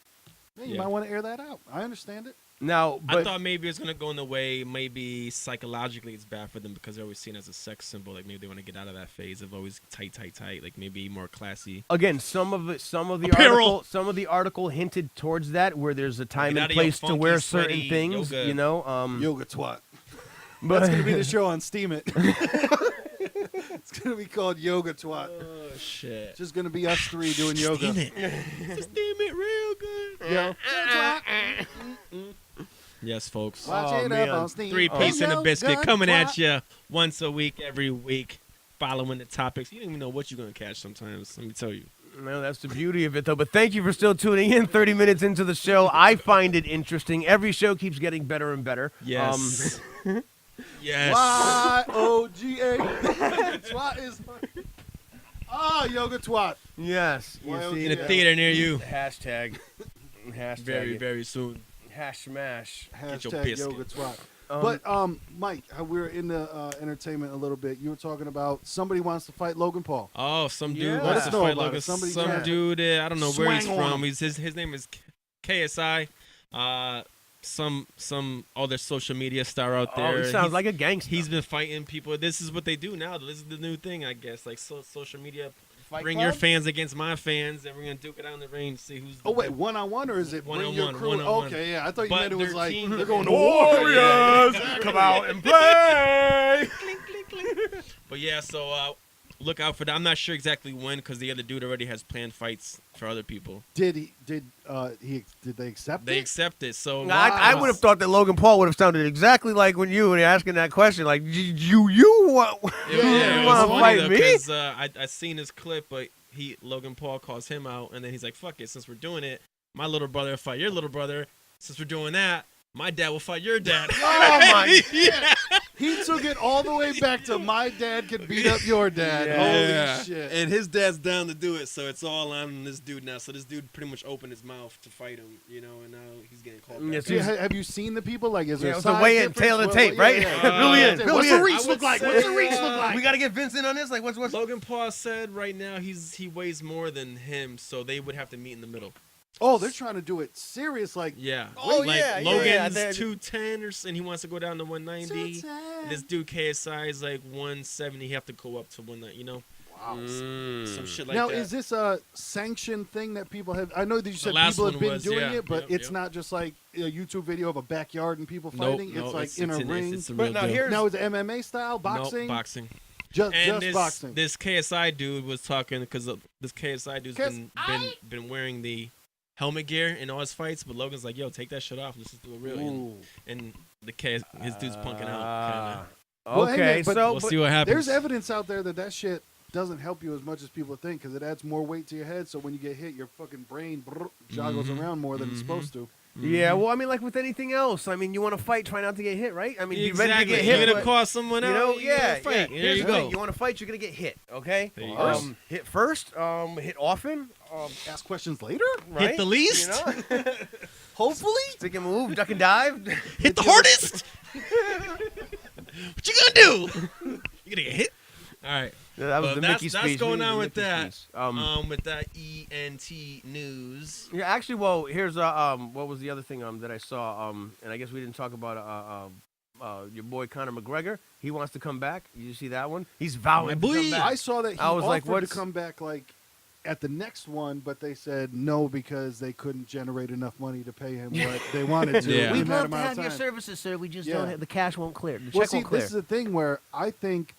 man, you Yeah. might want to air that out. I understand it. Now, I but thought maybe it's gonna go in the way. Maybe psychologically it's bad for them because they're always seen as a sex symbol. Like maybe they want to get out of that phase of always tight. Like maybe more classy. again, some of Apparel. the article hinted towards that where there's a time Get and out of your place to funky, wear certain sweaty things, yoga. Yoga twat. But That's gonna be the show on Steam It. It's gonna be called Yoga Twat. Oh shit. It's just gonna be us three doing yoga. Steam it real good. Yeah. Yes, folks. Watch Oh, it man. up on Steam. 3-piece and a Yoga biscuit coming twat. at you once a week, every week, following the topics. You don't even know what you're gonna catch sometimes. Let me tell you. no, that's the beauty of it, though. But thank you for still tuning in. 30 minutes into the show, I find it interesting. Every show keeps getting better and better. Yes. Yes. Y-O-G-A. Twat is. Yoga Twat. Yes, you Why see In a Yeah. theater near you. hashtag Very, it. very soon. hash smash. Get your Hashtag biscuit. Yoga Twat. Um, But Mike, we're in the entertainment a little bit. You were talking about somebody wants to fight Logan Paul. Oh, some dude Yeah. wants Let to us know fight about Logan. it. Somebody Some try- dude, I don't know where he's Swang on from. him. His name is KSI. Some other social media star out oh, there. he sounds He's- like a gangster. He's been fighting people. This is what they do now. This is the new thing, I guess. Like social media. Fight Bring Club? your fans against my fans, and we're gonna duke it out in the ring. See who's. Oh wait, 1-on-1 or is it bring your One-on-one, crew? one-on-one. Okay, yeah, I thought you But meant it was their like team- they're going to Warriors, Yeah. come out and play. But yeah, so look out for that. I'm not sure exactly when, because the other dude already has planned fights for other people. Did they accept They it? accept it. So I would have thought that Logan Paul would have sounded exactly like when you're asking that question. Like, you what? Yeah, you it was wanna funny fight though, me? because I seen his clip, but Logan Paul calls him out, and then he's like, "Fuck it, since we're doing it, my little brother will fight your little brother. Since we're doing that, my dad will fight your dad." Oh my yeah. He took it all the way back to my dad could beat up your dad. Yeah. Holy shit. And his dad's down to do it, so it's all on this dude now. So this dude pretty much opened his mouth to fight him, and now he's getting called back. Yes, So have you seen the people? Like, is there Yeah, it's size the way in, difference? tail of the Well, tape, yeah, right? yeah. Really in, What's really the in. reach look like? What's the reach look like? We got to get Vincent on this. Like, what's Logan Paul said right now he weighs more than him, so they would have to meet in the middle. Oh, they're trying to do it serious. Like, Yeah. Oh, like yeah, Logan's yeah. 210 and he wants to go down to 190. This dude KSI is like 170. He have to go up to 190. wow. Some shit like Now, that. is this a sanctioned thing that people have? I know that you said last people have one been was, doing yeah. it, but Yep, it's yep. not just like a YouTube video of a backyard and people Nope, fighting. no, It's like in a ring. It's a But real now deal. here's- Now, is it MMA style boxing? Nope, boxing. Just And boxing. this KSI dude was talking because this KSI dude's been wearing the helmet gear in all his fights, but Logan's like, yo, take that shit off. Let's just do it real. Ooh. And his dude's punking out. Ah. Well, hey, Okay, man, but so We'll see what happens. There's evidence out there that shit doesn't help you as much as people think because it adds more weight to your head. So when you get hit, your fucking brain joggles around more than it's supposed to. yeah, well, I mean, like with anything else, I mean, you want to fight, try not to get hit, right? I mean, be ready to Exactly. get You're hit. gonna but, call someone you out. know, you're yeah, gonna fight. yeah. There Here's you the thing, go. you want to fight, you're gonna get hit. Okay, There you go. hit first, hit often, Ask questions later? right? Hit the least. You know? Hopefully. Stick and move, duck and dive. Hit the hardest. What you gonna do? You gonna get hit? All right. That was Well, the that's Mickey speech. going We on need with the Mickey that. speech. With that ENT news. Yeah, actually, well, here's what was the other thing that I saw and I guess we didn't talk about your boy Conor McGregor. He wants to come back. You see that one? He's vowing My to boy. come back. I saw that he I was like, offered to what's- come back like at the next one, but they said no because they couldn't generate enough money to pay him what they wanted to. Yeah. in We'd that love to amount of have your time. services, sir. We just Yeah. don't have the cash won't clear. The Well, check see, won't clear. this is the thing where I think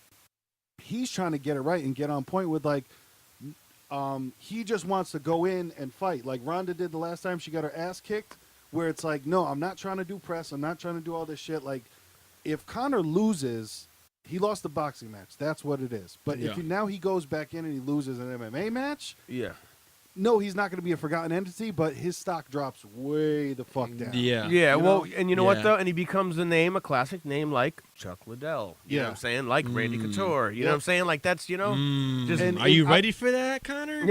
he's trying to get it right and get on point with like, he just wants to go in and fight like Ronda did the last time she got her ass kicked. Where it's like, no, I'm not trying to do press. I'm not trying to do all this shit. Like, if Conor loses, he lost the boxing match. That's what it is. But Yeah. if now he goes back in and he loses an MMA match, Yeah. no, he's not going to be a forgotten entity, but his stock drops way the fuck down. Yeah. Yeah, You well, know? and you know what Yeah. though? And he becomes a classic name like Chuck Liddell. You know Yeah. what I'm saying? Like Randy Mm. Couture. You know Yeah. what I'm saying? Like that's, just And- Are you and ready for that, Connor?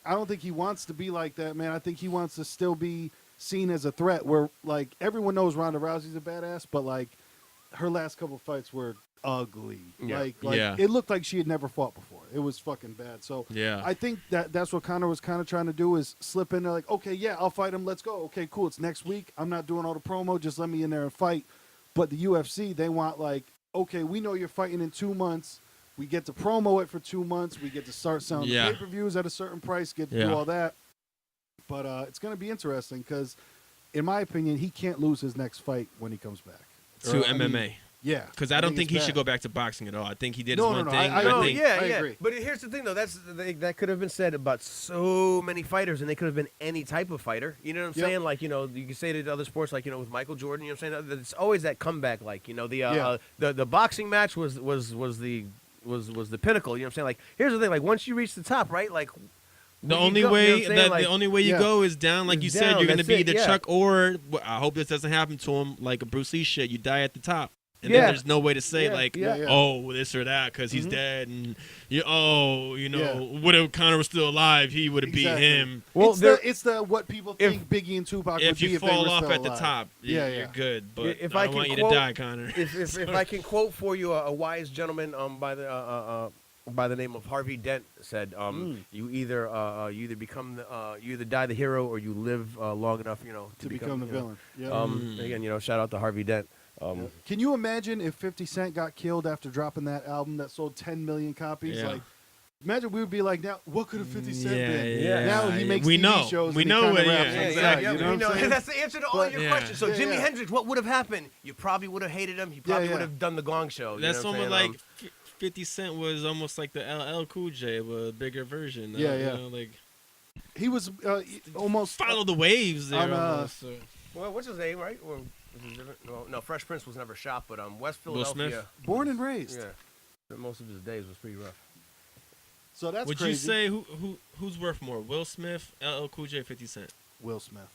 I don't think he wants to be like that, man. I think he wants to still be seen as a threat where like everyone knows Ronda Rousey's a badass, but like her last couple fights were ugly. Yeah. Like Yeah. it looked like she had never fought before. It was fucking bad. So Yeah. I think that's what Conor was kind of trying to do is slip in there like, okay, yeah, I'll fight him. Let's go. Okay, cool. It's next week. I'm not doing all the promo. Just let me in there and fight. But the UFC, they want like, okay, we know you're fighting in 2 months. We get to promo it for 2 months. We get to start selling Yeah. the pay-per-views at a certain price, get to Yeah. do all that. But it's going to be interesting because, in my opinion, he can't lose his next fight when he comes back. To Or, I mean, MMA. yeah. Because I don't think he it's should bad. go back to boxing at all. I think he did No, his no, one no, thing. I No, think- yeah, I yeah. agree. But here's the thing, though. That could have been said about so many fighters, and they could have been any type of fighter. You know what I'm Yep. saying? Like, you can say it to other sports, like, with Michael Jordan. You know what I'm saying? It's always that comeback. Like, Yeah. the boxing match was the pinnacle. You know what I'm saying? Like, here's the thing. Like, once you reach the top, right? Like, The where you only go, way you know what I'm saying? Like, the only way you Yeah. go is down, like Is you said. down, You're gonna that's be it, the yeah. Chuck, or I hope this doesn't happen to him, like a Bruce Lee shit. You die at the top, and Yeah. then there's no way to say Yeah, like, yeah. Yeah. oh, this or that, because he's Mhm. dead, and Yeah. what if Conor was still alive? He would have beat Exactly. him. well, it's the what people think Biggie and Tupac would If be you if they fall were off still at the alive. top, Yeah, you're yeah. good. But If I I don't can want you quote- to die, Connor. if I can quote for you a wise gentleman by the name of Harvey Dent said, you either become you either die the hero or you live long enough, to become the villain. Yeah. Again, shout out to Harvey Dent. Can you imagine if 50 Cent got killed after dropping that album that sold 10 million copies? Yeah. Like, imagine we would be like, now, what could a 50 Cent been? yeah. Now he makes We TV know. shows. We and he know kinda what- raps yeah, like exactly. that, you know we what I'm saying? That's the answer to all But- your Yeah. questions. So Yeah, Jimi yeah. Hendrix, what would have happened? You probably would have hated him. He probably yeah. would have done the Gong Show. That's you know what I'm almost saying? like 50 Cent was almost like the LL Cool J, but a bigger version. Yeah, you yeah. know, like He was almost follow the waves there. on, almost, so. Well, what's his name, right? Or, was it different? No, Fresh Prince was never shot, but West Will Smith? Philadelphia. born and raised. Yeah. But most of his days was pretty rough. So that's Would crazy. you say who's worth more, Will Smith, LL Cool J, 50 Cent? Will Smith?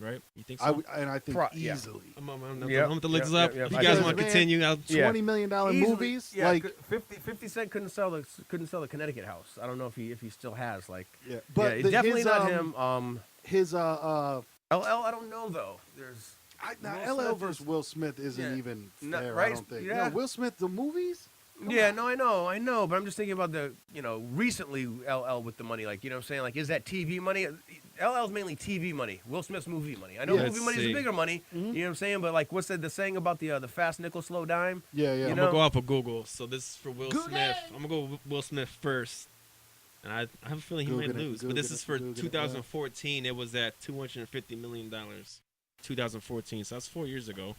right? You think so? I think Yeah. easily. I'm gonna Yep, have to look yep, this up. yep, If yep. you guys Because, want to man, continue, I'll Yeah. $20 million Easily, movies, yeah, like 50 Cent couldn't sell the Connecticut house. I don't know if he still has like. yeah, But but definitely his, not him. His LL, I don't know though. There's Will LL Smith versus is- Will Smith isn't yeah, even not- fair. right? I don't think. Yeah. No, Will Smith, the movies. yeah, no, I know, but I'm just thinking about the recently LL with the money, like what I'm saying, like is that TV money? LL's mainly TV money. Will Smith's movie money. I know Yeah. movie money is See. bigger money. Mhm. You know what I'm saying? But like what's the saying about the fast nickel slow dime? Yeah, yeah. You I'm know? gonna go off of Google. So this is for Will Google Smith. it. I'm gonna go with Will Smith first, and I have a feeling he Google might it, lose. But Google this it, is for Google it, yeah. 2014. It was at $250 million. 2014. So that's 4 years ago.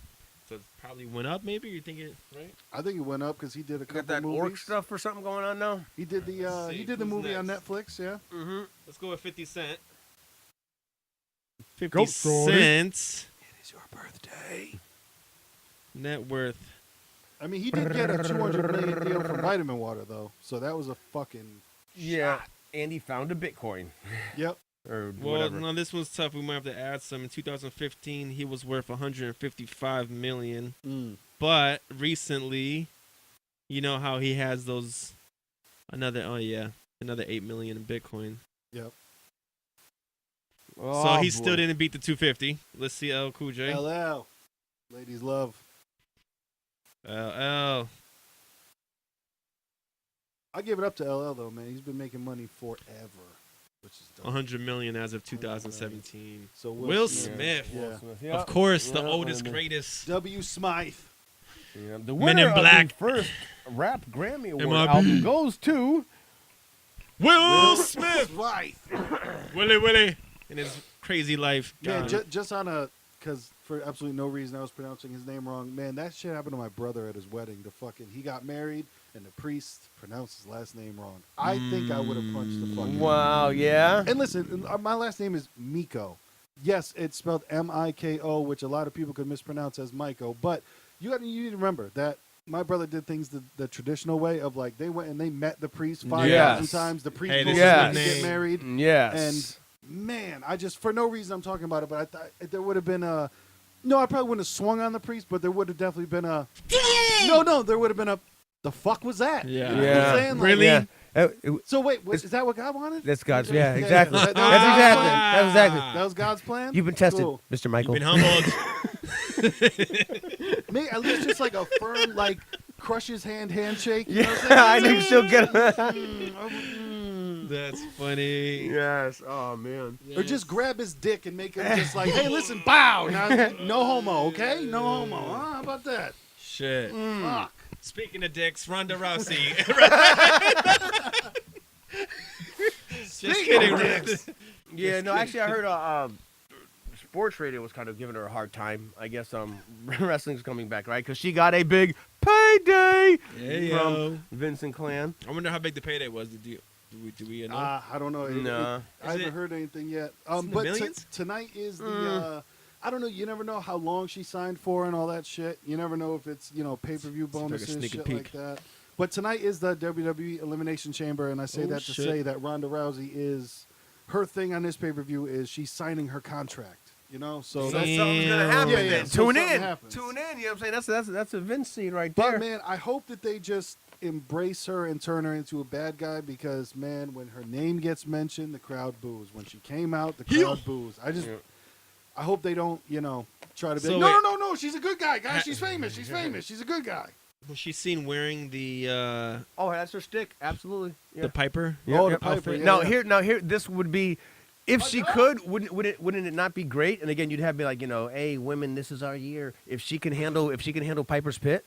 So it probably went up. Maybe you're thinking, right? I think it went up because he did a You couple got that movies. orc stuff or something going on now? He did the Let's see, he did the who's movie on next? Netflix. Yeah. Mm-hmm. Let's go with 50 Cent. 50 Go, Shorty. Cent It is your birthday. net worth. I mean, he did get a 200 million deal from Vitamin Water though, so that was a fucking Yeah, and he found a Bitcoin yep. or Well, whatever. no, this one's tough. We might have to add some. In 2015, he was worth 155 million. But recently, you know how he has those another 8 million in Bitcoin. Yep. Oh, So he still boy. didn't beat the 250. Let's see L Cool J. LL. Ladies love. LL. I give it up to LL though, man. He's been making money forever, which is dope. 100 million as of 2017. So Will Smith. Smith. Yeah. Yep. Of course, the Yeah, oldest, and- greatest. W. Smythe. Yeah, the Men winner in Black. of the first rap Grammy Award MIB. album goes to Will Smith. Smythe. Willie. In his crazy life. Man, God. just on a, because for absolutely no reason I was pronouncing his name wrong. Man, that shit happened to my brother at his wedding. He got married and the priest pronounced his last name wrong. I think I would have punched the fucking. Wow, yeah. And listen, my last name is Miko. Yes, it's spelled Miko, which a lot of people could mispronounce as Miko. But you need to remember that my brother did things the traditional way of like they went and they met the priest 5,000 Yes. times. The priest Hey, told this is them my to get name. married. Yes. And man, I just for no reason I'm talking about it, but I thought there would have been a no, I probably wouldn't have swung on the priest, but there would have definitely been a no, there would have been a the fuck was that? Yeah. You know what I'm saying? Like, Really? Yeah. So wait, is that what God wanted? That's God's. Okay. Yeah, exactly. That That's was God's exactly. plan? That's exactly. That was God's plan. You've been tested, Cool. Mr. Michael. You've been humbled. Maybe at least just like a firm, like crush his handshake. You know what I'm Yeah, I saying? think she'll get him. That's funny. Yes. Oh man. Or just grab his dick and make him just like, hey, listen, bow. Now, no homo, okay? No homo. Huh? How about that? Shit. Fuck. Speaking of dicks, Ronda Rousey. Just kidding. Yeah. No. Actually, I heard sports radio was kind of giving her a hard time. I guess wrestling's coming back, right? Because she got a big payday Hey, from yo. Vincent Clan. I wonder how big the payday was. Do we know? I don't know. Nah. I haven't it- heard anything yet. in the But millions? tonight is the. I don't know. You never know how long she signed for and all that shit. You never know if it's pay-per-view if I can bonuses, sneak a shit peek. like that. But tonight is the WWE Elimination Chamber, and I say Oh, that to shit. say that Ronda Rousey is her thing on this pay-per-view is she's signing her contract. So So that's something's gonna happen. Yeah, yeah, Then. so Tune something in. happens. Tune in. You know what I'm saying? That's a Vince scene right there. But man, I hope that they just embrace her and turn her into a bad guy because man, when her name gets mentioned, the crowd boos. When she came out, the crowd boos. I hope they don't, try to be So like, wait. no, she's a good guy, guys. She's famous. She's famous. She's a good guy. Was she seen wearing the Oh, that's her stick. Absolutely. Yeah. the Piper? Oh, the Yep. Piper, outfit? yeah. Now here, this would be, if she could, wouldn't it not be great? And again, you'd have to be like, hey, women, this is our year. If she can handle Piper's Pit,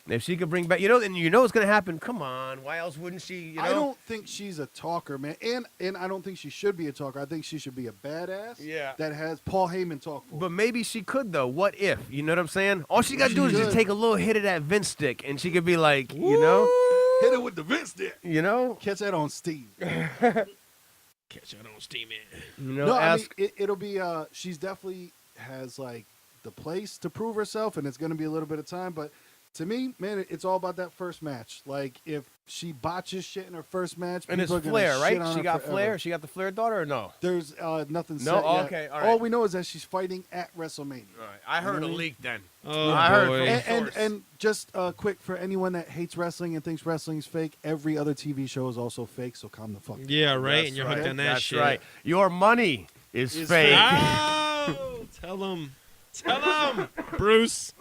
if she could bring back, then it's gonna happen. Come on, why else wouldn't she? I don't think she's a talker, man, and I don't think she should be a talker. I think she should be a badass. Yeah. That has Paul Heyman talk for. But maybe she could though. What if? You know what I'm saying? All she got to do is just could. take a little hit of that Vince stick, and she could be like, hit it with the Vince stick. Catch that on Steve. Catch out on steam it. No, ask. I mean, it'll be. She's definitely has like the place to prove herself, and it's going to be a little bit of time. But To me, man, it's all about that first match. Like, if she botches shit in her first match, And it's people are gonna Flair, shit right? on She her got forever. Flair. She got the Flair daughter or no? There's nothing No? set yet. Okay, all right. All we know is that she's fighting at WrestleMania. All right. I heard a Mhm. leak then. Oh, I heard boy. from- And, source. and just quick for anyone that hates wrestling and thinks wrestling is fake, every other TV show is also fake. So calm the fuck down. Yeah, right. That's And you're right. hooked on that That's shit. right. Your money is Is fake. Oh, tell him. Tell him, Bruce.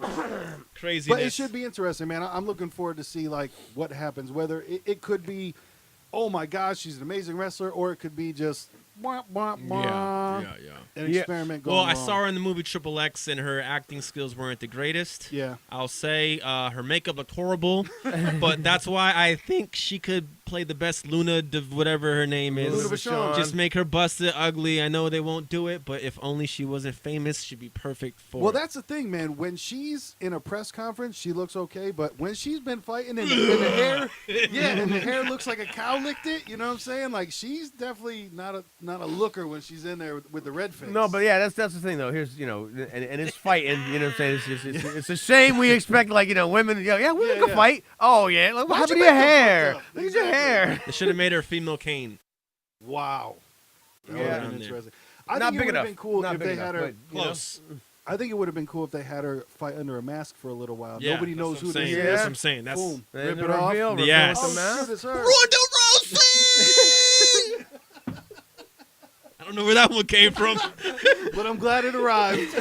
Craziness. But it should be interesting, man. I'm looking forward to see like what happens. Whether it could be, oh my gosh, she's an amazing wrestler, or it could be just wah, wah, wah, Yeah. an Yeah. experiment going Well, I wrong. saw her in the movie Triple X, and her acting skills weren't the greatest. Yeah. I'll say her makeup looked horrible, but that's why I think she could play the best Luna, whatever her name is. Luna Vachon. Just make her busted ugly. I know they won't do it, but if only she wasn't famous, she'd be perfect for Well, it. that's the thing, man. When she's in a press conference, she looks okay. But when she's been fighting and the hair, and the hair looks like a cow licked it. You know what I'm saying? Like she's definitely not a looker when she's in there with the red face. No, but yeah, that's the thing though. Here's and it's fighting. You know what I'm saying? It's a shame we expect like women. Women can yeah. fight. Oh yeah, like, what Why'd happened you to your make them hair? fucked up? Look at your Exactly. hair. They should have made her a female Kane. Wow. That Yeah. would have Down been there. interesting. I Not think it big would have enough. been cool Not if big they enough, had her. but, you know. Close. I think it would have been cool if they had her fight under a mask for a little while. Yeah, Nobody that's knows what who I'm this saying. is. That's what I'm saying. That's Boom. And Rip the it off. reveal with Yes. the Oh, mask. shit, it's her. I don't know where that one came from. But I'm glad it arrived.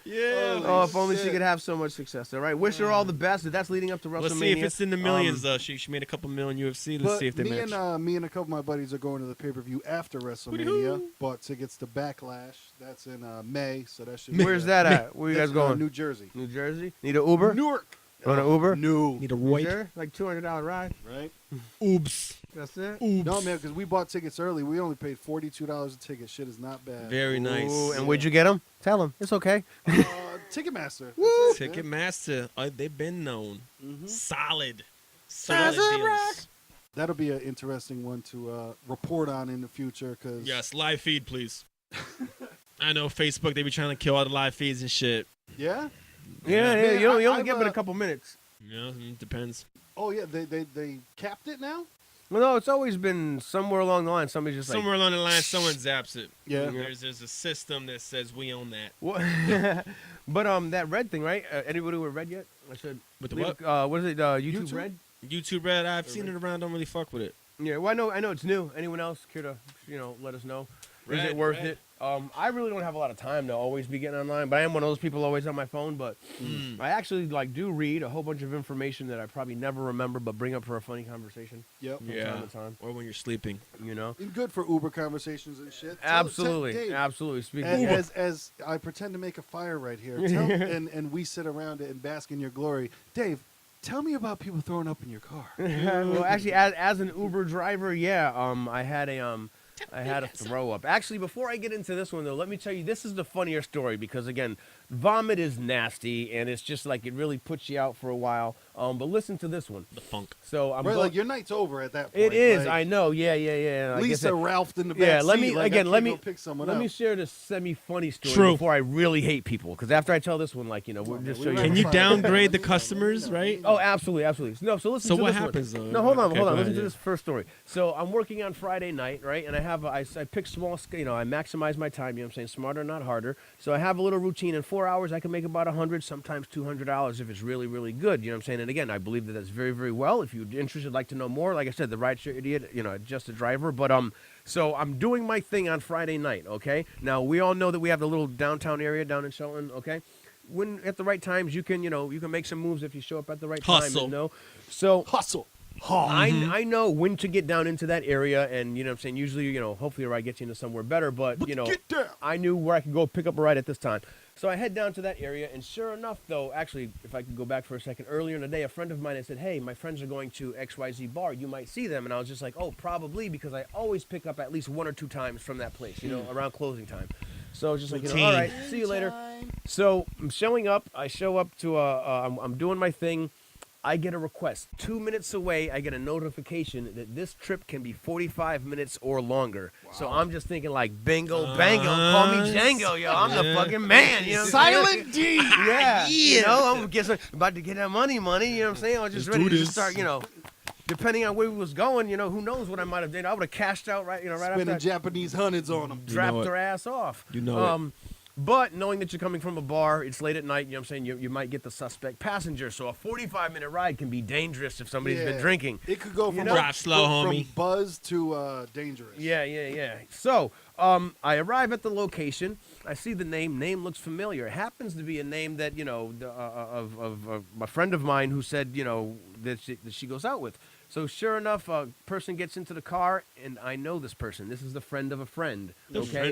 Yeah. Oh, if only she shit. could have so much success. All right, wish her all the best. That's leading up to WrestleMania. Let's see if it's in the millions, though. She made a couple million UFC. Let's But see if they me match. and me and a couple of my buddies are going to the pay-per-view after WrestleMania. Bought tickets to Backlash. That's in May, so that should. Where's that at? Where you That's, guys going? New Jersey. New Jersey. Need an Uber? Newark. Want an Uber? No. Need a You wipe. sure? Like $200 ride. Right? Oops. That's it. Oops. No, man, because we bought tickets early. We only paid $42 a ticket. Shit is not bad. Very nice. Ooh, and where'd you get them? Tell them. It's okay. Ticketmaster. Woo! That's it, man. Ticketmaster. They've been known. Mhm. Solid Solid deals. That'll be an interesting one to report on in the future. Cause Yes, live feed, please. I know Facebook, they be trying to kill all the live feeds and shit. Yeah. Yeah, Man, you I- only I've, give it a uh, couple minutes. Yeah, it depends. Oh yeah. They capped it now. Well, no, it's always been somewhere along the line. Somebody's just Somewhere along the line, someone zaps it. Yeah. There's a system that says we own that. What? But that red thing, right? Anybody with red yet? I should. With the leave what? it- what is it? YouTube, YouTube? Red? YouTube Red, I've seen it around, don't really fuck with it. Yeah. Well, I know it's new. Anyone else care to let us know? Is Red, it worth red. it? I really don't have a lot of time to always be getting online, but I am one of those people always on my phone. But I actually do read a whole bunch of information that I probably never remember, but bring up for a funny conversation Yep. from time to time. Or when you're sleeping. You know. And good for Uber conversations and shit. Absolutely, Dave, absolutely. Speaking as I pretend to make a fire right here, and we sit around it and bask in your glory, Dave. Tell me about people throwing up in your car. well, actually, as an Uber driver, yeah, I had a throw up. Actually, before I get into this one though, let me tell you, this is the funnier story because again, vomit is nasty and it's just like it really puts you out for a while. But listen to this one. The funk. So I'm Right, going. like your night's over at that point. It is. Like, I know. Yeah. Like I Lisa said, Ralphed in the back Yeah, let seat, me- like, I again, can't let go me- pick someone let me up. share this semi-funny story True. before I really hate people. Because after I tell this one, like we'll just show you. Can you downgrade the customers, right? Oh, absolutely. No, so listen So to what this one. happens, though? No, hold on. Okay, go Listen ahead, to yeah. this first story. So I'm working on Friday night, right? And I pick small, I maximize my time, you know what I'm saying? Smarter, not harder. So I have a little routine. In 4 hours, I can make about $100, sometimes $200 if it's really, really good, you know what I'm saying? And again, I believe that that's very, very well. If you're interested, like to know more, like I said, the rideshare idiot, just a driver. But so I'm doing my thing on Friday night, okay? Now, we all know that we have the little downtown area down in Shelton, okay? When at the right times, you can make some moves if you show up at the right Hustle. time. You know? So Hustle. I know when to get down into that area, and you know what I'm saying. Usually, hopefully, a ride gets you into somewhere better. But Get down. I knew where I could go pick up a ride at this time. So I head down to that area, and sure enough, though, actually, if I could go back for a second, earlier in the day, a friend of mine had said, "Hey, my friends are going to XYZ bar. You might see them." And I was just like, "Oh, probably," because I always pick up at least 1 or 2 times from that place, around closing time. So I was just like, all right, see you later. So I'm showing up. I show up to I'm doing my thing. I get a request. 2 minutes away, I get a notification that this trip can be 45 minutes or longer. So I'm just thinking like, bingo, bango, call me Django, yo. I'm the fucking man. You know what I'm saying? Silent D. Yeah. You know, about to get that money, you know what I'm saying? I was just Let's ready do to this. start, depending on where we was going, who knows what I might have done. I would have cashed out right after Spending that. Japanese hundreds on them. Drapped her ass off. You know But knowing that you're coming from a bar, it's late at night, you know what I'm saying? You might get the suspect passenger. So a 45-minute ride can be dangerous if somebody's been drinking. It could go from, Drive slow, homie. from buzz to dangerous. Yeah. So I arrive at the location. I see the name. Name looks familiar. It happens to be a name that, of a friend of mine who said, that she goes out with. So sure enough, a person gets into the car, and I know this person. This is the friend of a friend. Okay,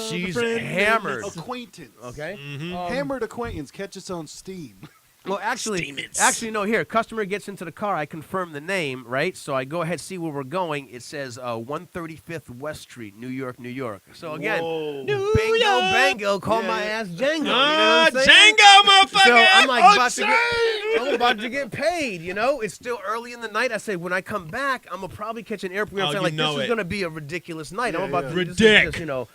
she's hammered. Acquaintance. Okay, Hammered acquaintance. Catch its own steam. Well, actually, no. Here, customer gets into the car. I confirm the name, right? So I go ahead, see where we're going. It says 135th West Street, New York, New York. So again, Whoa. bingo, bango, call my ass Django. You know what I'm saying? Django, motherfucker! So I'm like I'm about to get paid. It's still early in the night. I say when I come back, I'm gonna probably catch an airplane. I'm saying like this is gonna be a ridiculous night. I'm about to this is just,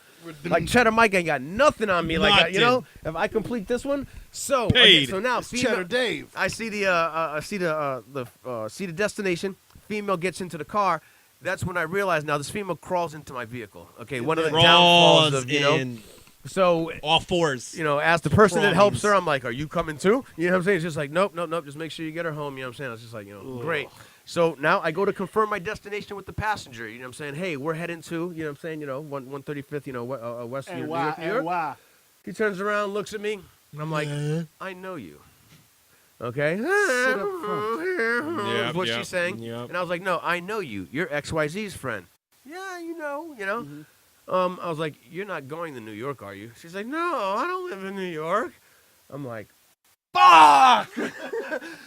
like Cheddar Mike ain't got nothing on me. Like if I complete this one, so Paid. so now Cheddar Dave. I see the destination. Female gets into the car. That's when I realize now this female crawls into my vehicle. Okay, one of the downfalls of So all fours. as the person that helps her, I'm like, "Are you coming too?" You know what I'm saying? It's just like, nope. Just make sure you get her home. You know what I'm saying? It's just like, great. So now I go to confirm my destination with the passenger. You know what I'm saying? Hey, we're heading to, 135th, West New York, New York. He turns around, looks at me, and I'm like, I know you. Okay? Sit up front. That's what she's saying. Yep. And I was like, no, I know you. You're XYZ's friend. Yeah, you know. I was like, you're not going to New York, are you? She's like, no, I don't live in New York. I'm like, fuck!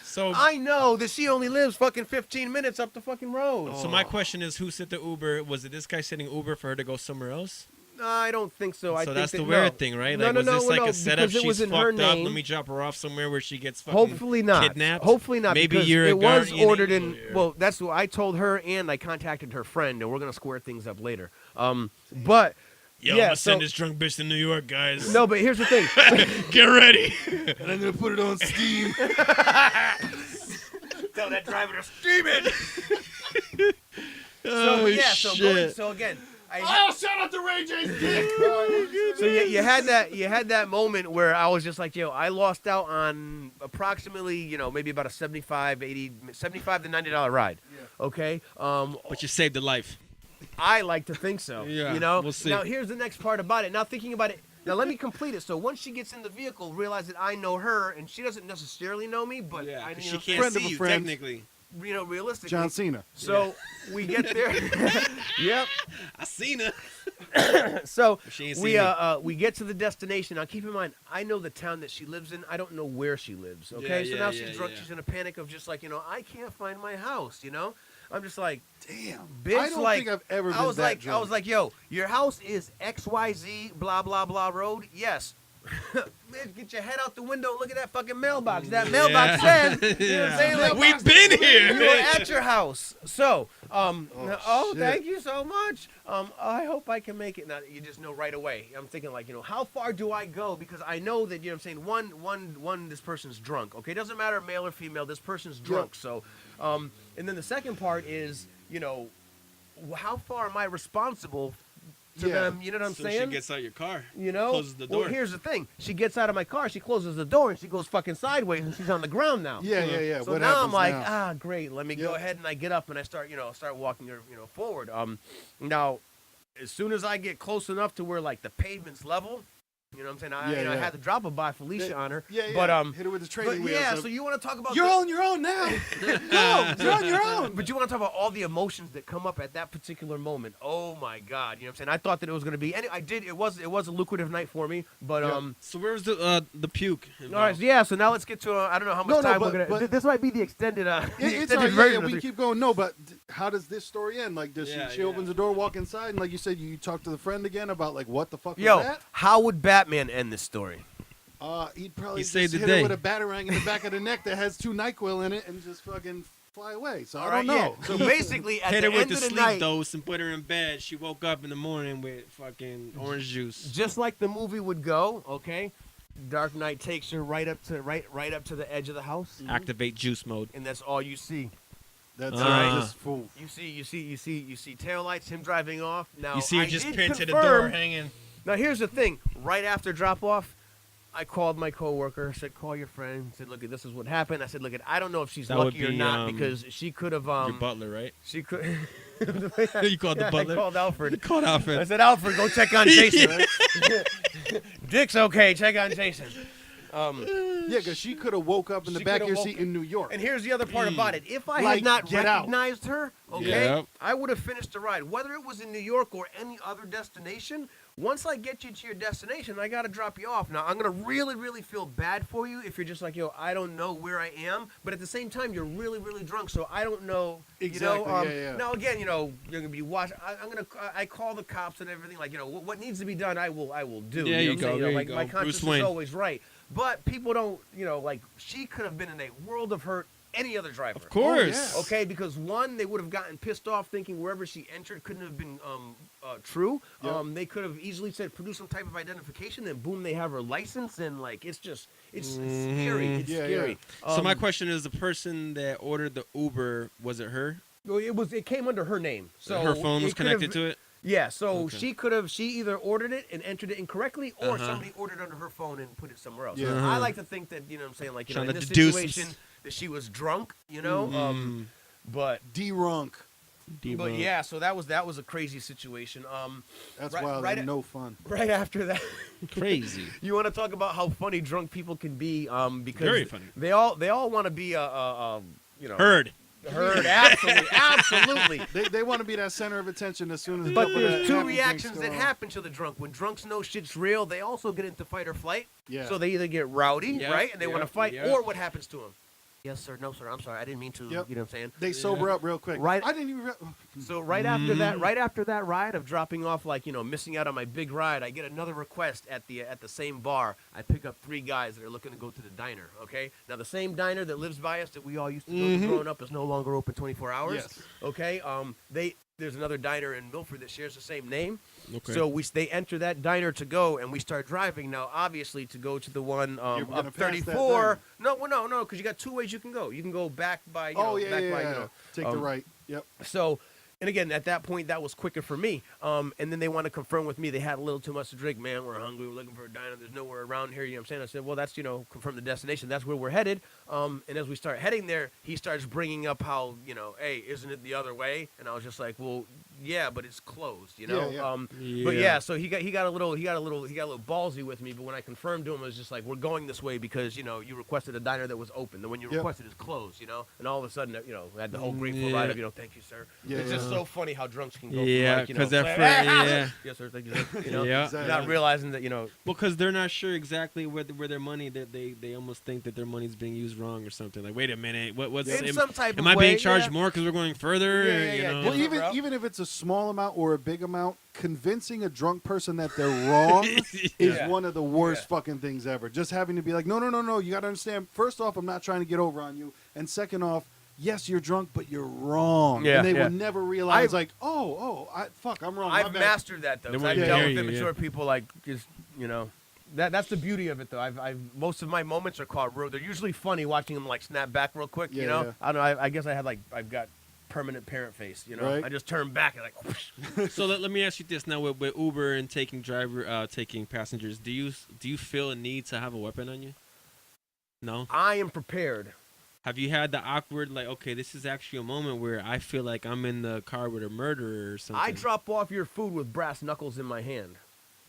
So I know that she only lives fucking 15 minutes up the fucking road. So my question is, who sent the Uber? Was it this guy sending Uber for her to go somewhere else? I don't think so. I So think that's that, the weird thing, right? No, Like, was this like a because setup? it was She's in her fucked up. name. Let me drop her off somewhere where she gets fucking Hopefully not. kidnapped. Hopefully not. Maybe because you're a it was guardian ordered angel in. here. Well, that's what I told her, and I contacted her friend, and we're gonna square things up later. But Yo, yeah, I'm gonna send so- this drunk bitch to New York, guys. no, but here's the thing. Get ready. And I'm gonna put it on Steam. Tell that driver to steam it. Oh shit. So again. Shout out to Ray J's dick. So you had that moment where I was just like, I lost out on approximately, maybe about a $75 to $90 ride. Yeah. Okay. But you saved a life. I like to think so. Yeah, we'll see. Now here's the next part about it. Now thinking about it. Now let me complete it. So once she gets in the vehicle, realize that I know her, and she doesn't necessarily know me, but I she know, can't friend of see a you friend. technically. realistically. John Cena. So we get there. Yep. I seen her. So She ain't seen we get to the destination. Now keep in mind, I know the town that she lives in. I don't know where she lives. Okay, so now she's drunk. She's in a panic of just like I can't find my house. I'm just like, Damn. bitch. I don't like, think I've ever been I was that like, drunk. yo, your house is XYZ blah blah blah road. Yes. Bitch, get your head out the window and look at that fucking mailbox. That mailbox said, you know what I'm saying? Like, We've been here. you were at your house. So, shit. thank you so much. I hope I can make it. Now, you just know right away. I'm thinking like, how far do I go? Because I know that, what I'm saying, one, this person's drunk. Okay, it doesn't matter male or female. This person's drunk. So, and then the second part is, how far am I responsible to them? You know what I'm So saying? she gets out your car. Closes the door. Well, here's the thing. She gets out of my car, she closes the door, and she goes fucking sideways, and she's on the ground now. Yeah. So What now I'm happens like, now? great. Let me go ahead and I get up and I start, start walking her, forward. Now, as soon as I get close enough to where like the pavement's level, you know what I'm saying? I had to drop a by Felicia on her. Yeah. But hit her with the training wheels. yeah. So you want to talk about You're on your own now. No, you're on your own. But you want to talk about all the emotions that come up at that particular moment. Oh my God, you know what I'm saying? I thought that it was going to be, and I did. It was a lucrative night for me. But So where's the puke? all right, yeah. So now let's get to. I don't know how much time we're gonna. This might be the extended. It's extended all right, version. of we the- keep going. No, but how does this story end? Like, does Yeah, she yeah. opens the door, walk inside, and like you said, you talk to the friend again about like what the fuck Yo, was that? how would Batman end this story? He'd probably He just saved the hit day. her with a batarang in the back of the neck that has 2 NyQuil in it and just fucking fly away. So I don't know. So basically, at Hit the her with end the of the sleep night, dose and put her in bed. She woke up in the morning with fucking orange juice. just like the movie would go, okay? Dark Knight takes her right up to the edge of the house, Activate juice mode. and that's all you see. That's Ah. just fool. You see taillights, him driving off. Now You see her I just did pinned to the door confirm- hanging. Now here's the thing. Right after drop off, I called my coworker. Said, "Call your friend." Said, "Look, this is what happened." I said, "Look, I don't know if she's That would lucky or be, not because she could have Your butler, right? she could." You called the butler? I called Alfred. Called I Alfred. said, "Alfred, go check on Jason." Dick's okay. Check on Jason. Yeah, because she could have woke up in the She back of coulda your seat in New York. And here's the other part about it. If I Like, had not get out. recognized her, okay, Yep. I would have finished the ride. Whether it was in New York or any other destination, once I get you to your destination, I got to drop you off. Now, I'm going to really, really feel bad for you if you're just like, yo, I don't know where I am. But at the same time, you're really, really drunk, so I don't know. Exactly, You know, yeah. Now, again, you know, you're going to be watching. I call the cops and everything. Like, you know, what needs to be done, I will do. There you know you what I'm go, saying? there you like, go. my Bruce conscience is Wayne. always right. But people don't, you know, like, she could have been in a world of hurt any other driver. Of course. yeah. Okay, because one, they would have gotten pissed off thinking wherever she entered couldn't have been true. Yep. They could have easily said produce some type of identification, then boom, they have her license, and like it's scary. It's Yeah, scary. So my question is, the person that ordered the Uber, was it her? Well, it came under her name, so her phone was it could have- connected to it? Yeah, so Okay. she either ordered it and entered it incorrectly, or Uh-huh. somebody ordered under her phone and put it somewhere else. Yeah. So I Uh-huh. like to think that, you know what I'm saying, like, you know, Trying in to this deduce. situation that she was drunk, you know, but D-Runk. But yeah, so that was a crazy situation. That's Right- wild right and at- no fun. Right after that, Crazy. you want to talk about how funny drunk people can be? Because Very funny. They all want to be you know, Heard. heard. Absolutely. They want to be that center of attention as soon as. But a couple there's of two happy reactions drinks that go on. happen to the drunk. When drunks know shit's real, they also get into fight or flight. Yeah. So they either get rowdy, Yep, right, and they want to yep, fight, yep. or what happens to them? Yes, sir. No, sir. I'm sorry. I didn't mean to. Yep. You know what I'm saying? They sober up real quick. Right. I didn't even. So right after that ride of dropping off, like, you know, missing out on my big ride, I get another request at the same bar. I pick up 3 guys that are looking to go to the diner. Okay, now the same diner that lives by us that we all used to go to growing up is no longer open 24 hours. Yes. Okay, there's another diner in Milford that shares the same name. Okay. So they enter that diner to go, and we start driving. Now, obviously, to go to the one You're gonna up pass that 34. No, because you got 2 ways you can go. You can go back by, you know, Oh yeah, back yeah, by, yeah. you know, Take the right. Yep. so, and again, at that point, that was quicker for me. And then they want to confirm with me they had a little too much to drink. Man, we're hungry. We're looking for a diner. There's nowhere around here. You know what I'm saying? I said, well, that's, you know, confirm the destination. That's where we're headed. And as we start heading there, he starts bringing up how, you know, hey, isn't it the other way? And I was just like, well, yeah, but it's closed, you know. Yeah. But yeah, so he got a little ballsy with me. But when I confirmed to him, it was just like, we're going this way because, you know, you requested a diner that was open. The one you Yep. requested is closed, you know. And all of a sudden, you know, I had the whole grateful Yeah. ride of, you know, thank you, sir. Yeah, It's yeah. just so funny how drunks can go. Yeah, from like, you know, 'cause that like, friend- yeah. yes, sir, thank you, sir. You know, Yeah. Exactly. not realizing that, you know, Well, because they're not sure exactly where their money, that they almost think that their money's being used wrong or something. Like, wait a minute, what's in some type am of I way, being charged yeah. more because we're going further? Yeah, or, yeah, you yeah. know? Well, Different route. even if it's a small amount or a big amount, convincing a drunk person that they're wrong is Yeah. one of the worst Yeah. fucking things ever. Just having to be like, no, you got to understand. First off, I'm not trying to get over on you, and second off, yes, you're drunk, but you're wrong. Yeah, and they yeah. will never realize, like, I'm wrong. my I've bad. mastered that though. They 'cause won't I've even dealt hear with you, immature yeah. people, like, just, you know, that's the beauty of it though. I've most of my moments are caught real. They're usually funny watching them like snap back real quick. You Yeah, know, yeah. I don't know. I guess I've got permanent parent face. You know, Right. I just turn back and like. Whoosh. So let me ask you this now: with Uber and taking passengers, do you feel a need to have a weapon on you? No. I am prepared. Have you had the awkward, like, okay, this is actually a moment where I feel like I'm in the car with a murderer or something? I drop off your food with brass knuckles in my hand.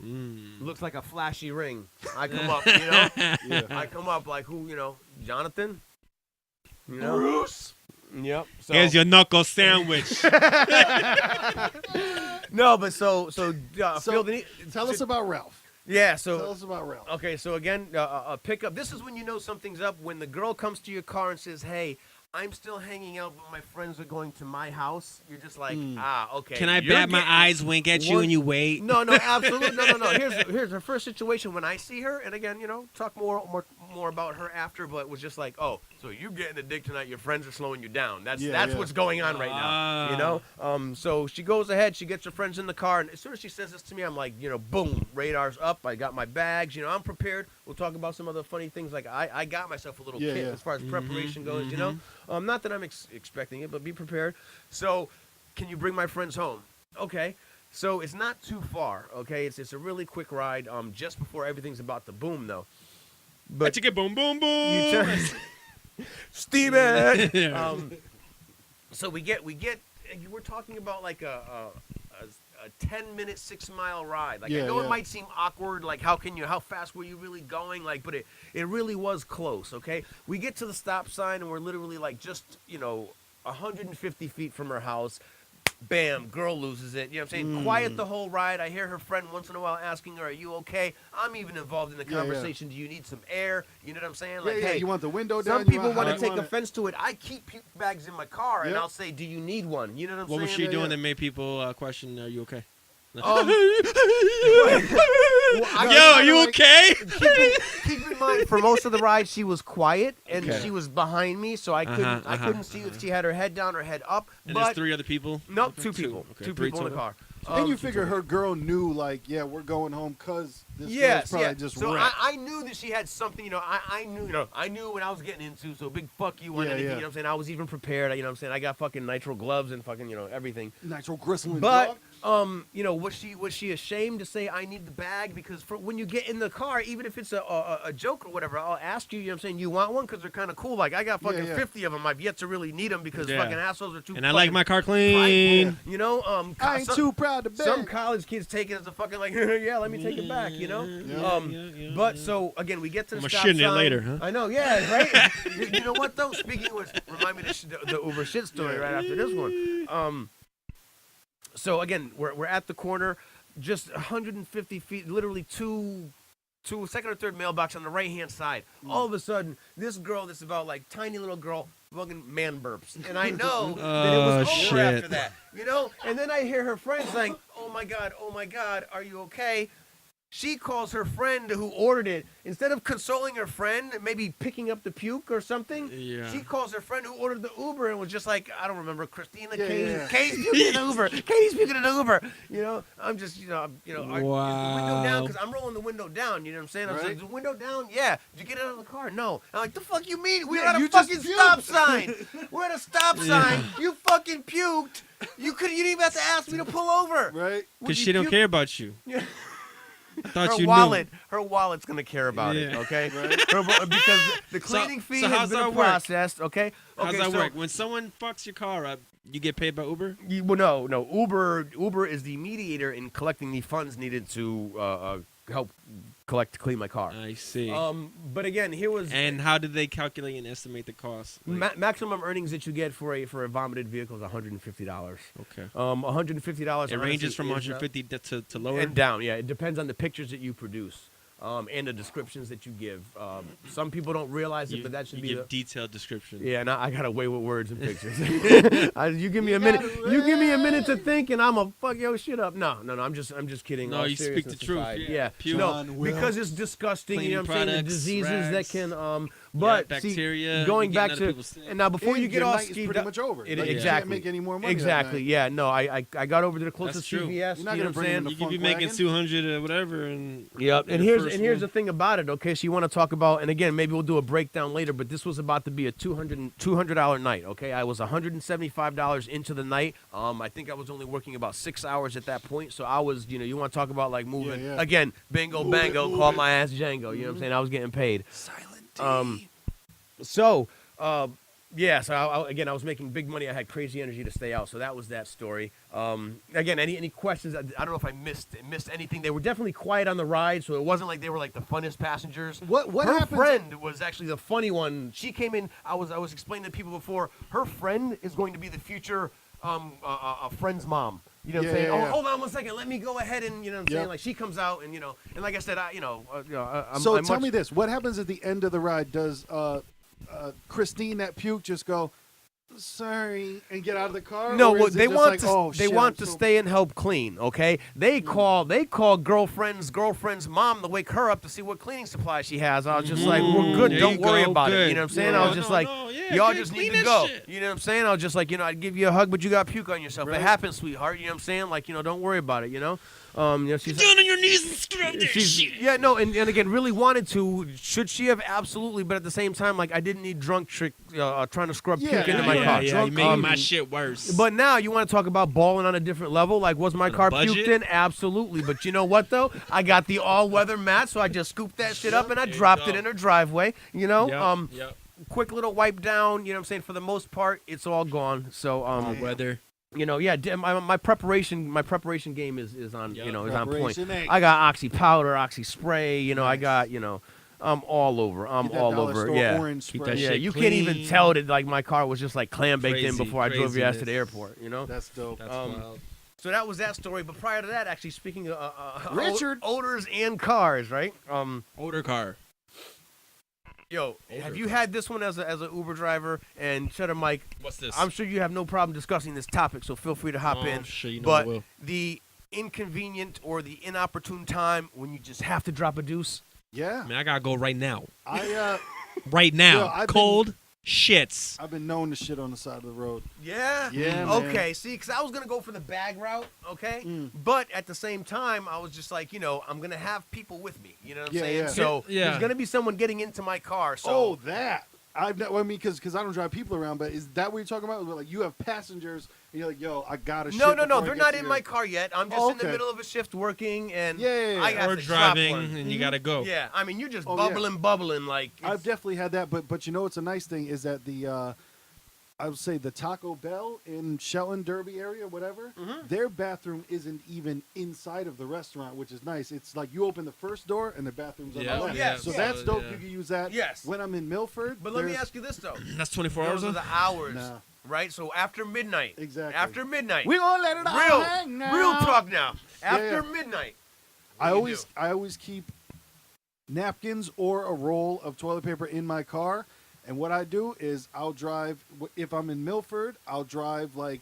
Mm. Looks like a flashy ring. I come up, you know. Yeah. I come up like who, you know, Jonathan. You know? Bruce. Yep. So, Here's your knuckle sandwich. no, but so feel the need. Tell us about Ralph. Yeah. Tell So us about Ralph. okay. So again, a pickup. This is when you know something's up. When the girl comes to your car and says, "Hey, I'm still hanging out, but my friends are going to my house. You're just like, okay. Can I you're bat my getting eyes, wink at you, one- and you wait? No, absolutely, no. Here's her first situation when I see her, and again, talk more about her after. But it was just like, oh, so you getting the dick tonight? Your friends are slowing you down. That's what's going on right now. So she goes ahead, she gets her friends in the car, and as soon as she says this to me, I'm like, boom, radar's up. I got my bags. I'm prepared. We'll talk about some other funny things. Like I got myself a little kit as far as preparation goes. Not that I'm expecting it, but be prepared. So, can you bring my friends home? Okay. So it's not too far. Okay, it's a really quick ride. Just before everything's about to boom, though. But you get boom, boom, boom. Steven. So we're talking about like a 10-minute 6-mile ride. Like I know it might seem awkward. Like how fast were you really going? Like, but it really was close. Okay, we get to the stop sign and we're literally like just 150 feet from her house. Bam, girl loses it. You know what I'm saying? Quiet the whole ride. I hear her friend once in a while asking her, "Are you okay?" I'm even involved in the conversation. Do you need some air? You know what I'm saying? Like, hey, you want the window down? Some people want to take offense to it. I keep puke bags in my car, and I'll say, "Do you need one?" You know what I'm saying? What was she doing that made people question, "Are you okay?" Well, Yo, you okay? Keep in mind, for most of the ride, she was quiet and she was behind me, so I couldn't see if she had her head down or head up. And but there's 3 other people. Nope, 2 people. Okay, 2 3 people in the total. car. And you figure her girl knew, like, we're going home because this girl's probably just so wrecked. I knew that she had something. I knew what I was getting into. So big fuck you on anything. You know what I'm saying? I was even prepared. You know what I'm saying? I got fucking nitro gloves and fucking everything. Nitro gristle. But was she ashamed to say I need the bag? Because when you get in the car, even if it's a joke or whatever, I'll ask you. You know what I'm saying? You want one? Because they're kind of cool. Like I got fucking 50 of them. I've yet to really need them because fucking assholes are too. And I like my car clean. Prideful, I ain't too proud to beg. Some college kids take it as a fucking like, let me take it back. But so again, we get to the stop sign. I'm shitting it later, huh? I know, right? you know what though? Speaking of which, remind me the Uber shit story right after this one. So again, we're at the corner, just 150 feet, literally two second or third mailbox on the right hand side. All of a sudden, this girl, this about like tiny little girl, fucking man burps, and I know that it was over after that, And then I hear her friend saying, oh my god, are you okay?" She calls her friend who ordered it. Instead of consoling her friend, maybe picking up the puke or something, she calls her friend who ordered the Uber and was just like, I don't remember, Christina, Katie's puking in an Uber. Katie's puking in an Uber. I'm just, the window down, because I'm rolling the window down. You know what I'm saying? I'm saying, the window down? Yeah. Did you get out of the car? No. I'm like, the fuck you mean? We're at a fucking stop sign. We're at a stop sign. You fucking puked. You didn't even have to ask me to pull over. Right. Because she don't care about you. Yeah. I thought her wallet's gonna care about it, okay? Right. Because the cleaning fee has been processed, okay? How's that work? When someone fucks your car up, you get paid by Uber? No. Uber is the mediator in collecting the funds needed to help clean my car. I see. But again, here was. And how did they calculate and estimate the cost? Maximum earnings that you get for a vomited vehicle is $150. Okay. $150. It ranges from 150 to lower and down. Yeah, it depends on the pictures that you produce. And the descriptions that you give. Some people don't realize it, but that should be give detailed description. Yeah, and I got away with words and pictures. You give me a minute. You give me a minute to think, and I'm gonna fuck your shit up. No. I'm just kidding. No, you speak the truth. Yeah. No, because it's disgusting. You know what I'm saying? The diseases rags, that can. But bacteria. Going back to and now before you get your all night is skied pretty up, much over. Exactly. You can't make any more money. Exactly. Yeah. No. I got over to the closest That's true. CVS. You're not you know gonna what I'm bring saying? in You could be making 200 or whatever, and And here's the thing about it. Okay, so you want to talk about, and again, maybe we'll do a breakdown later. But this was about to be a $200 night. Okay, I was $175 into the night. I think I was only working about 6 hours at that point. So I was, you want to talk about like moving again, bingo, bango, call my ass Django. You know what I'm saying? I was getting paid. Silent D. So I was making big money. I had crazy energy to stay out. So that was that story. Again, any questions? I don't know if I missed anything. They were definitely quiet on the ride, so it wasn't like they were like the funnest passengers. What her happens? friend was actually the funny one. She came in. I was explaining to people before. Her friend is going to be the future a friend's mom. You know what I'm saying? Yeah. Oh, hold on one second. Let me go ahead and, I'm saying? Like, she comes out and, and like I said, So tell me this. What happens at the end of the ride? Does Christine that puke just go, sorry, and get out of the car? No, Or well, is it they just want like, to oh, they shit, want I'm to so- stay and help clean. Okay, they call girlfriend's mom to wake her up to see what cleaning supplies she has. I was just like, we're good. There Don't you worry go, about it. good. You know what I'm saying? Yeah. I was just like, yeah, y'all good, just need clean to this go. shit. You know what I'm saying? I was just like, I'd give you a hug, but you got puke on yourself. Right. It happens, sweetheart. You know what I'm saying? Like, don't worry about it. She's Down on your knees and scrub that shit. yeah, no, and again, really wanted to. Should she have? Absolutely, but at the same time, like, I didn't need drunk trick trying to scrub Yeah, puke into my yeah, car. Yeah, Drunk you making my cleaning. shit worse. But now you want to talk about balling on a different level? Like, was my On a car budget? puked in? Absolutely. But you know what though? I got the all-weather mat, so I just scooped that shit up and I There you dropped it go. in her driveway. Yep. Quick little wipe down. You know what I'm saying? For the most part, it's all gone. So Weather. my preparation game is on Yep. is on point. Preparation ain't. I got oxy powder, oxy spray. I Nice. got I'm all over. I'm Get that all dollar over. store Yeah. orange Keep spray. that Yeah, shit you can't even clean. tell that like my car was just like clam baked in Crazy, before I drove your ass to the craziness. airport. That's dope. That's Um, wild. So that was that story. But prior to that, actually, speaking of Richard. odors and cars, right? Older car. Yo, Older have you car. had this one as a Uber driver? And Chedda Mike, What's this? I'm sure you have no problem discussing this topic, so feel free to hop in. Sure, you know I But will. the inconvenient or the inopportune time when you just have to drop a deuce. Yeah. Man, I gotta go right now. Yo, Right now. I've been- Cold shits. I've been known to shit on the side of the road. Yeah. Yeah, man. Okay. See, because I was gonna go for the bag route. Okay. Mm. But at the same time, I was just like, I'm gonna have people with me. You know what I'm Yeah, saying? yeah. So Yeah. there's gonna be someone getting into my car. So Oh, that. Because I don't drive people around, but is that what you're talking about? Like, you have passengers, and you're like, yo, I gotta shit no, before I they're get not to in your- my car yet. I'm just Oh, in the okay. middle of a shift working, and Yeah. I got Or to drop driving, one. and you gotta go. Yeah, I mean, you're just Oh, yeah. bubbling like. I've definitely had that, but you know what's a nice thing is that I would say the Taco Bell in Shelton, Derby area, whatever, Mhm. their bathroom isn't even inside of the restaurant, which is nice. It's like you open the first door and the bathroom's on Yeah, the left. yes, So yeah. that's dope. Yeah. You can use that. Yes. When I'm in Milford. But let me there's- ask you this though: That's 24 hours. those are the hours, Nah. right? So after midnight. Exactly. After midnight. We gonna let it all hang now. real talk now. Yeah, After yeah. midnight. I what do you always keep napkins or a roll of toilet paper in my car. And what I do is I'll drive, if I'm in Milford, I'll drive like,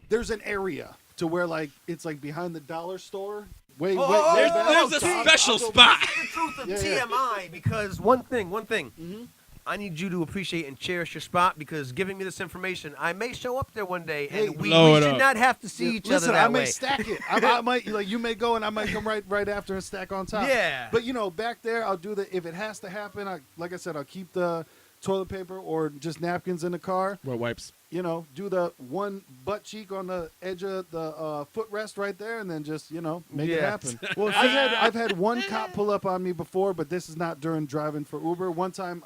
there's an area to where like, it's like behind the dollar store. Way Oh, way oh, back. oh, There's a oh, I'll- special I'll go- spot. The truth of Yeah, yeah. TMI, because one thing. Mhm. I need you to appreciate and cherish your spot, because giving me this information, I may show up there one day, Hey, and we blow it should up. not have to see each Listen, other that I may way. stack it. I might like you may go and I might come right after and stack on top. Yeah. But back there, I'll do if it has to happen. Like I said, I'll keep the toilet paper or just napkins in the car. Wet wipes. Do the one butt cheek on the edge of the footrest right there, and then just make it Yeah. happen. Well, see, I've had one cop pull up on me before, but this is not during driving for Uber. One time,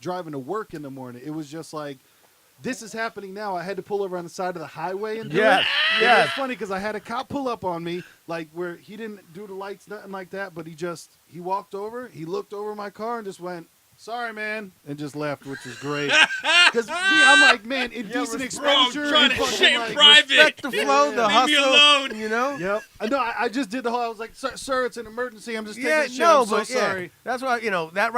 driving to work in the morning, it was just like, this is happening now. I had to pull over on the side of the highway and do Yes, it. yes. And it's funny because I had a cop pull up on me, like where he didn't do the lights, nothing like that, but he walked over, he looked over my car and just went, "Sorry, man," and just left, which was great. Because I'm like, man, indecent exposure. trying and to fucking, shit in like, private. respect the flow, the Leave me hustle. alone. Yep. No, I just did the whole. I was like, "Sir, it's an emergency. I'm just taking Yeah, a shit. no, I'm so but sorry." yeah, that's why that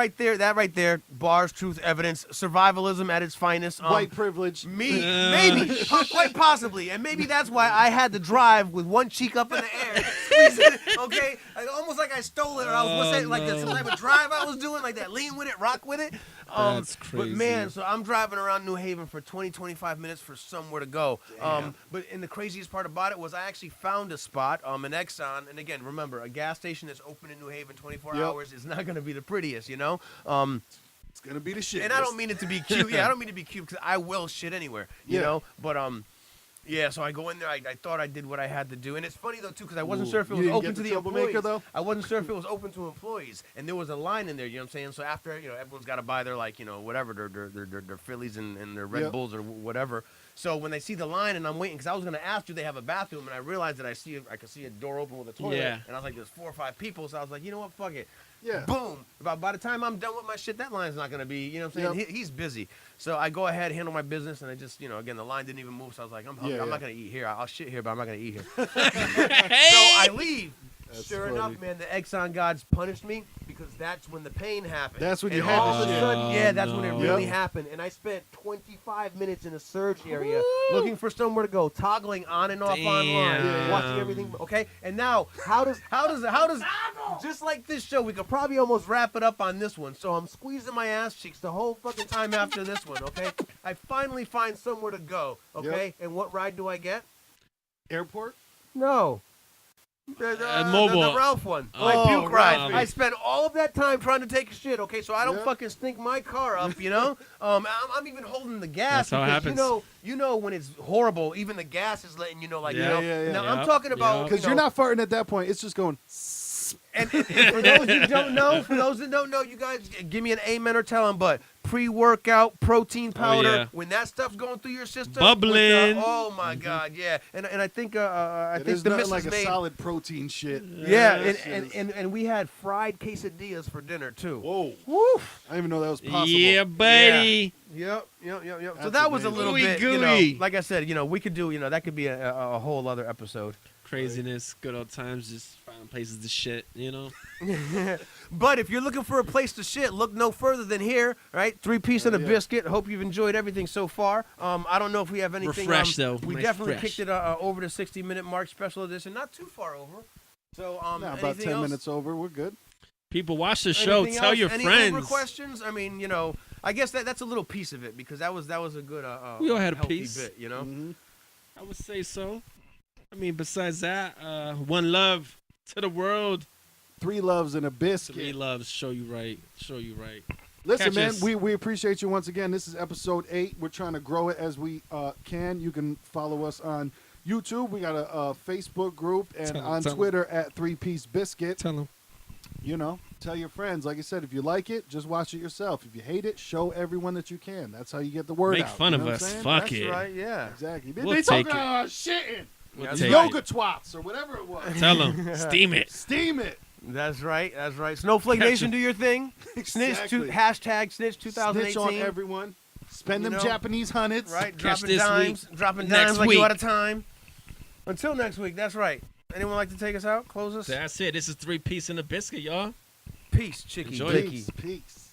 right there, bars, truth, evidence, survivalism at its finest. White privilege. Maybe, quite possibly, and maybe that's why I had to drive with one cheek up in the air, squeezing it, okay, almost like I stole it, or I was what's that, like some type of drive I was doing, like that, lean with it, rock with it. That's But man, crazy. so I'm driving around New Haven for 20, 25 minutes for somewhere to go. But and the craziest part about it was I actually found a spot, an Exxon, and again, remember, a gas station that's open in New Haven 24 Yep. hours is not going to be the prettiest, It's gonna be the shit. and I don't mean it to be cute. Yeah, I don't mean to be cute because I will shit anywhere, you Yeah. know. But yeah. So I go in there. I thought I did what I had to do, and it's funny though too because I wasn't Ooh. sure if it You was didn't open get to the the troublemaker, employees. though? I wasn't sure if it was open to employees, and there was a line in there. You know what I'm saying? So after everyone's got to buy their whatever their Phillies and their Red Yep. Bulls or whatever. So when they see the line and I'm waiting, because I was going to ask, do they have a bathroom? And I realized that I could see a door open with a toilet. Yeah. And I was like, there's 4 or 5 people. So I was like, you know what? Fuck it. Yeah. Boom. By the time I'm done with my shit, that line's not going to be, you know what I'm saying? Yep. He's busy. So I go ahead, handle my business, and I just, again, the line didn't even move. So I was like, I'm hungry. Yeah, I'm yeah. not going to eat here. I'll shit here, but I'm not going to eat here. Hey! So I leave. That's Sure funny. enough, man, the Exxon gods punished me because that's when the pain happened. That's when and you had all the of a shit. sudden, yeah, that's when it no. really Yep. happened. And I spent 25 minutes in a surge area looking for somewhere to go, toggling on and off online, Damn. watching everything. Okay, and now how does just like this show, we could probably almost wrap it up on this one. So I'm squeezing my ass cheeks the whole fucking time after this one. Okay, I finally find somewhere to go. Okay, and what ride do I get? Airport? No. The mobile. the Ralph one. Oh, My puke ride. Ralph. I spent all of that time trying to take a shit, okay, so I don't Yeah. fucking stink my car up, you know? I'm even holding the gas That's how it because happens. you know when it's horrible, even the gas is letting you know, like, Yeah. you know. Yeah, yeah, Now yeah. I'm talking about Yep. Because you you're know, not farting at that point. It's just going. and for those that don't know, you guys give me an amen or tell them, but pre-workout protein powder, yeah. when that stuff's going through your system, Bubbling. oh my God, yeah. And I think I It think is the nothing missus like a made. solid protein shit. Yeah, Yes, and we had fried quesadillas for dinner too. Whoa. Woo! I didn't even know that was possible. Yeah, buddy. Yep. So That's that was a amazing. little Gooey bit, gooey. like I said, we could do, that could be a whole other episode. Craziness, good old times, just finding places to shit, But if you're looking for a place to shit, look no further than here, right? 3-piece and a Yeah. biscuit. Hope you've enjoyed everything so far. I don't know if we have anything. Refresh, though. We Nice definitely fresh. kicked it over the 60-minute mark, special edition. Not too far over. So Nah, about anything 10 else? minutes over. We're good. People watch the show. Anything Tell else? your Any friends. Uber questions? I mean, I guess that's a little piece of it because that was a good We all had a healthy piece. bit, Mhm. I would say so. I mean, besides that, one love to the world. 3 loves and a 3 biscuit. loves. Show you right. Show you right. Listen, Catch man, us. we appreciate you once again. This is episode 8. We're trying to grow it as we can. You can follow us on YouTube. We got a Facebook group and Tell 'em, on tell 'em. Twitter at 3-piece biscuit. Tell them. Tell your friends. Like I said, if you like it, just watch it yourself. If you hate it, show everyone that you can. That's how you get the word Make out. fun You of know what us. I'm saying? Fuck That's it. right, yeah. Exactly. We'll they take talking it. about shitting. We'll That's take Yoga it. twats or whatever it was. Tell them. Steam it. Steam it. That's right. Snowflake Catch Nation, do your thing. Exactly. Hashtag Snitch 2018. Snitch on everyone. Spend You them know, Japanese hundreds. Right, Catch dropping this dimes, week. dropping Next dimes like week. you out of time. Until next week, that's right. Anyone like to take us out? Close us? That's it. This is 3-piece and a biscuit, y'all. Peace, Chicky Enjoy it. Blicky. Peace.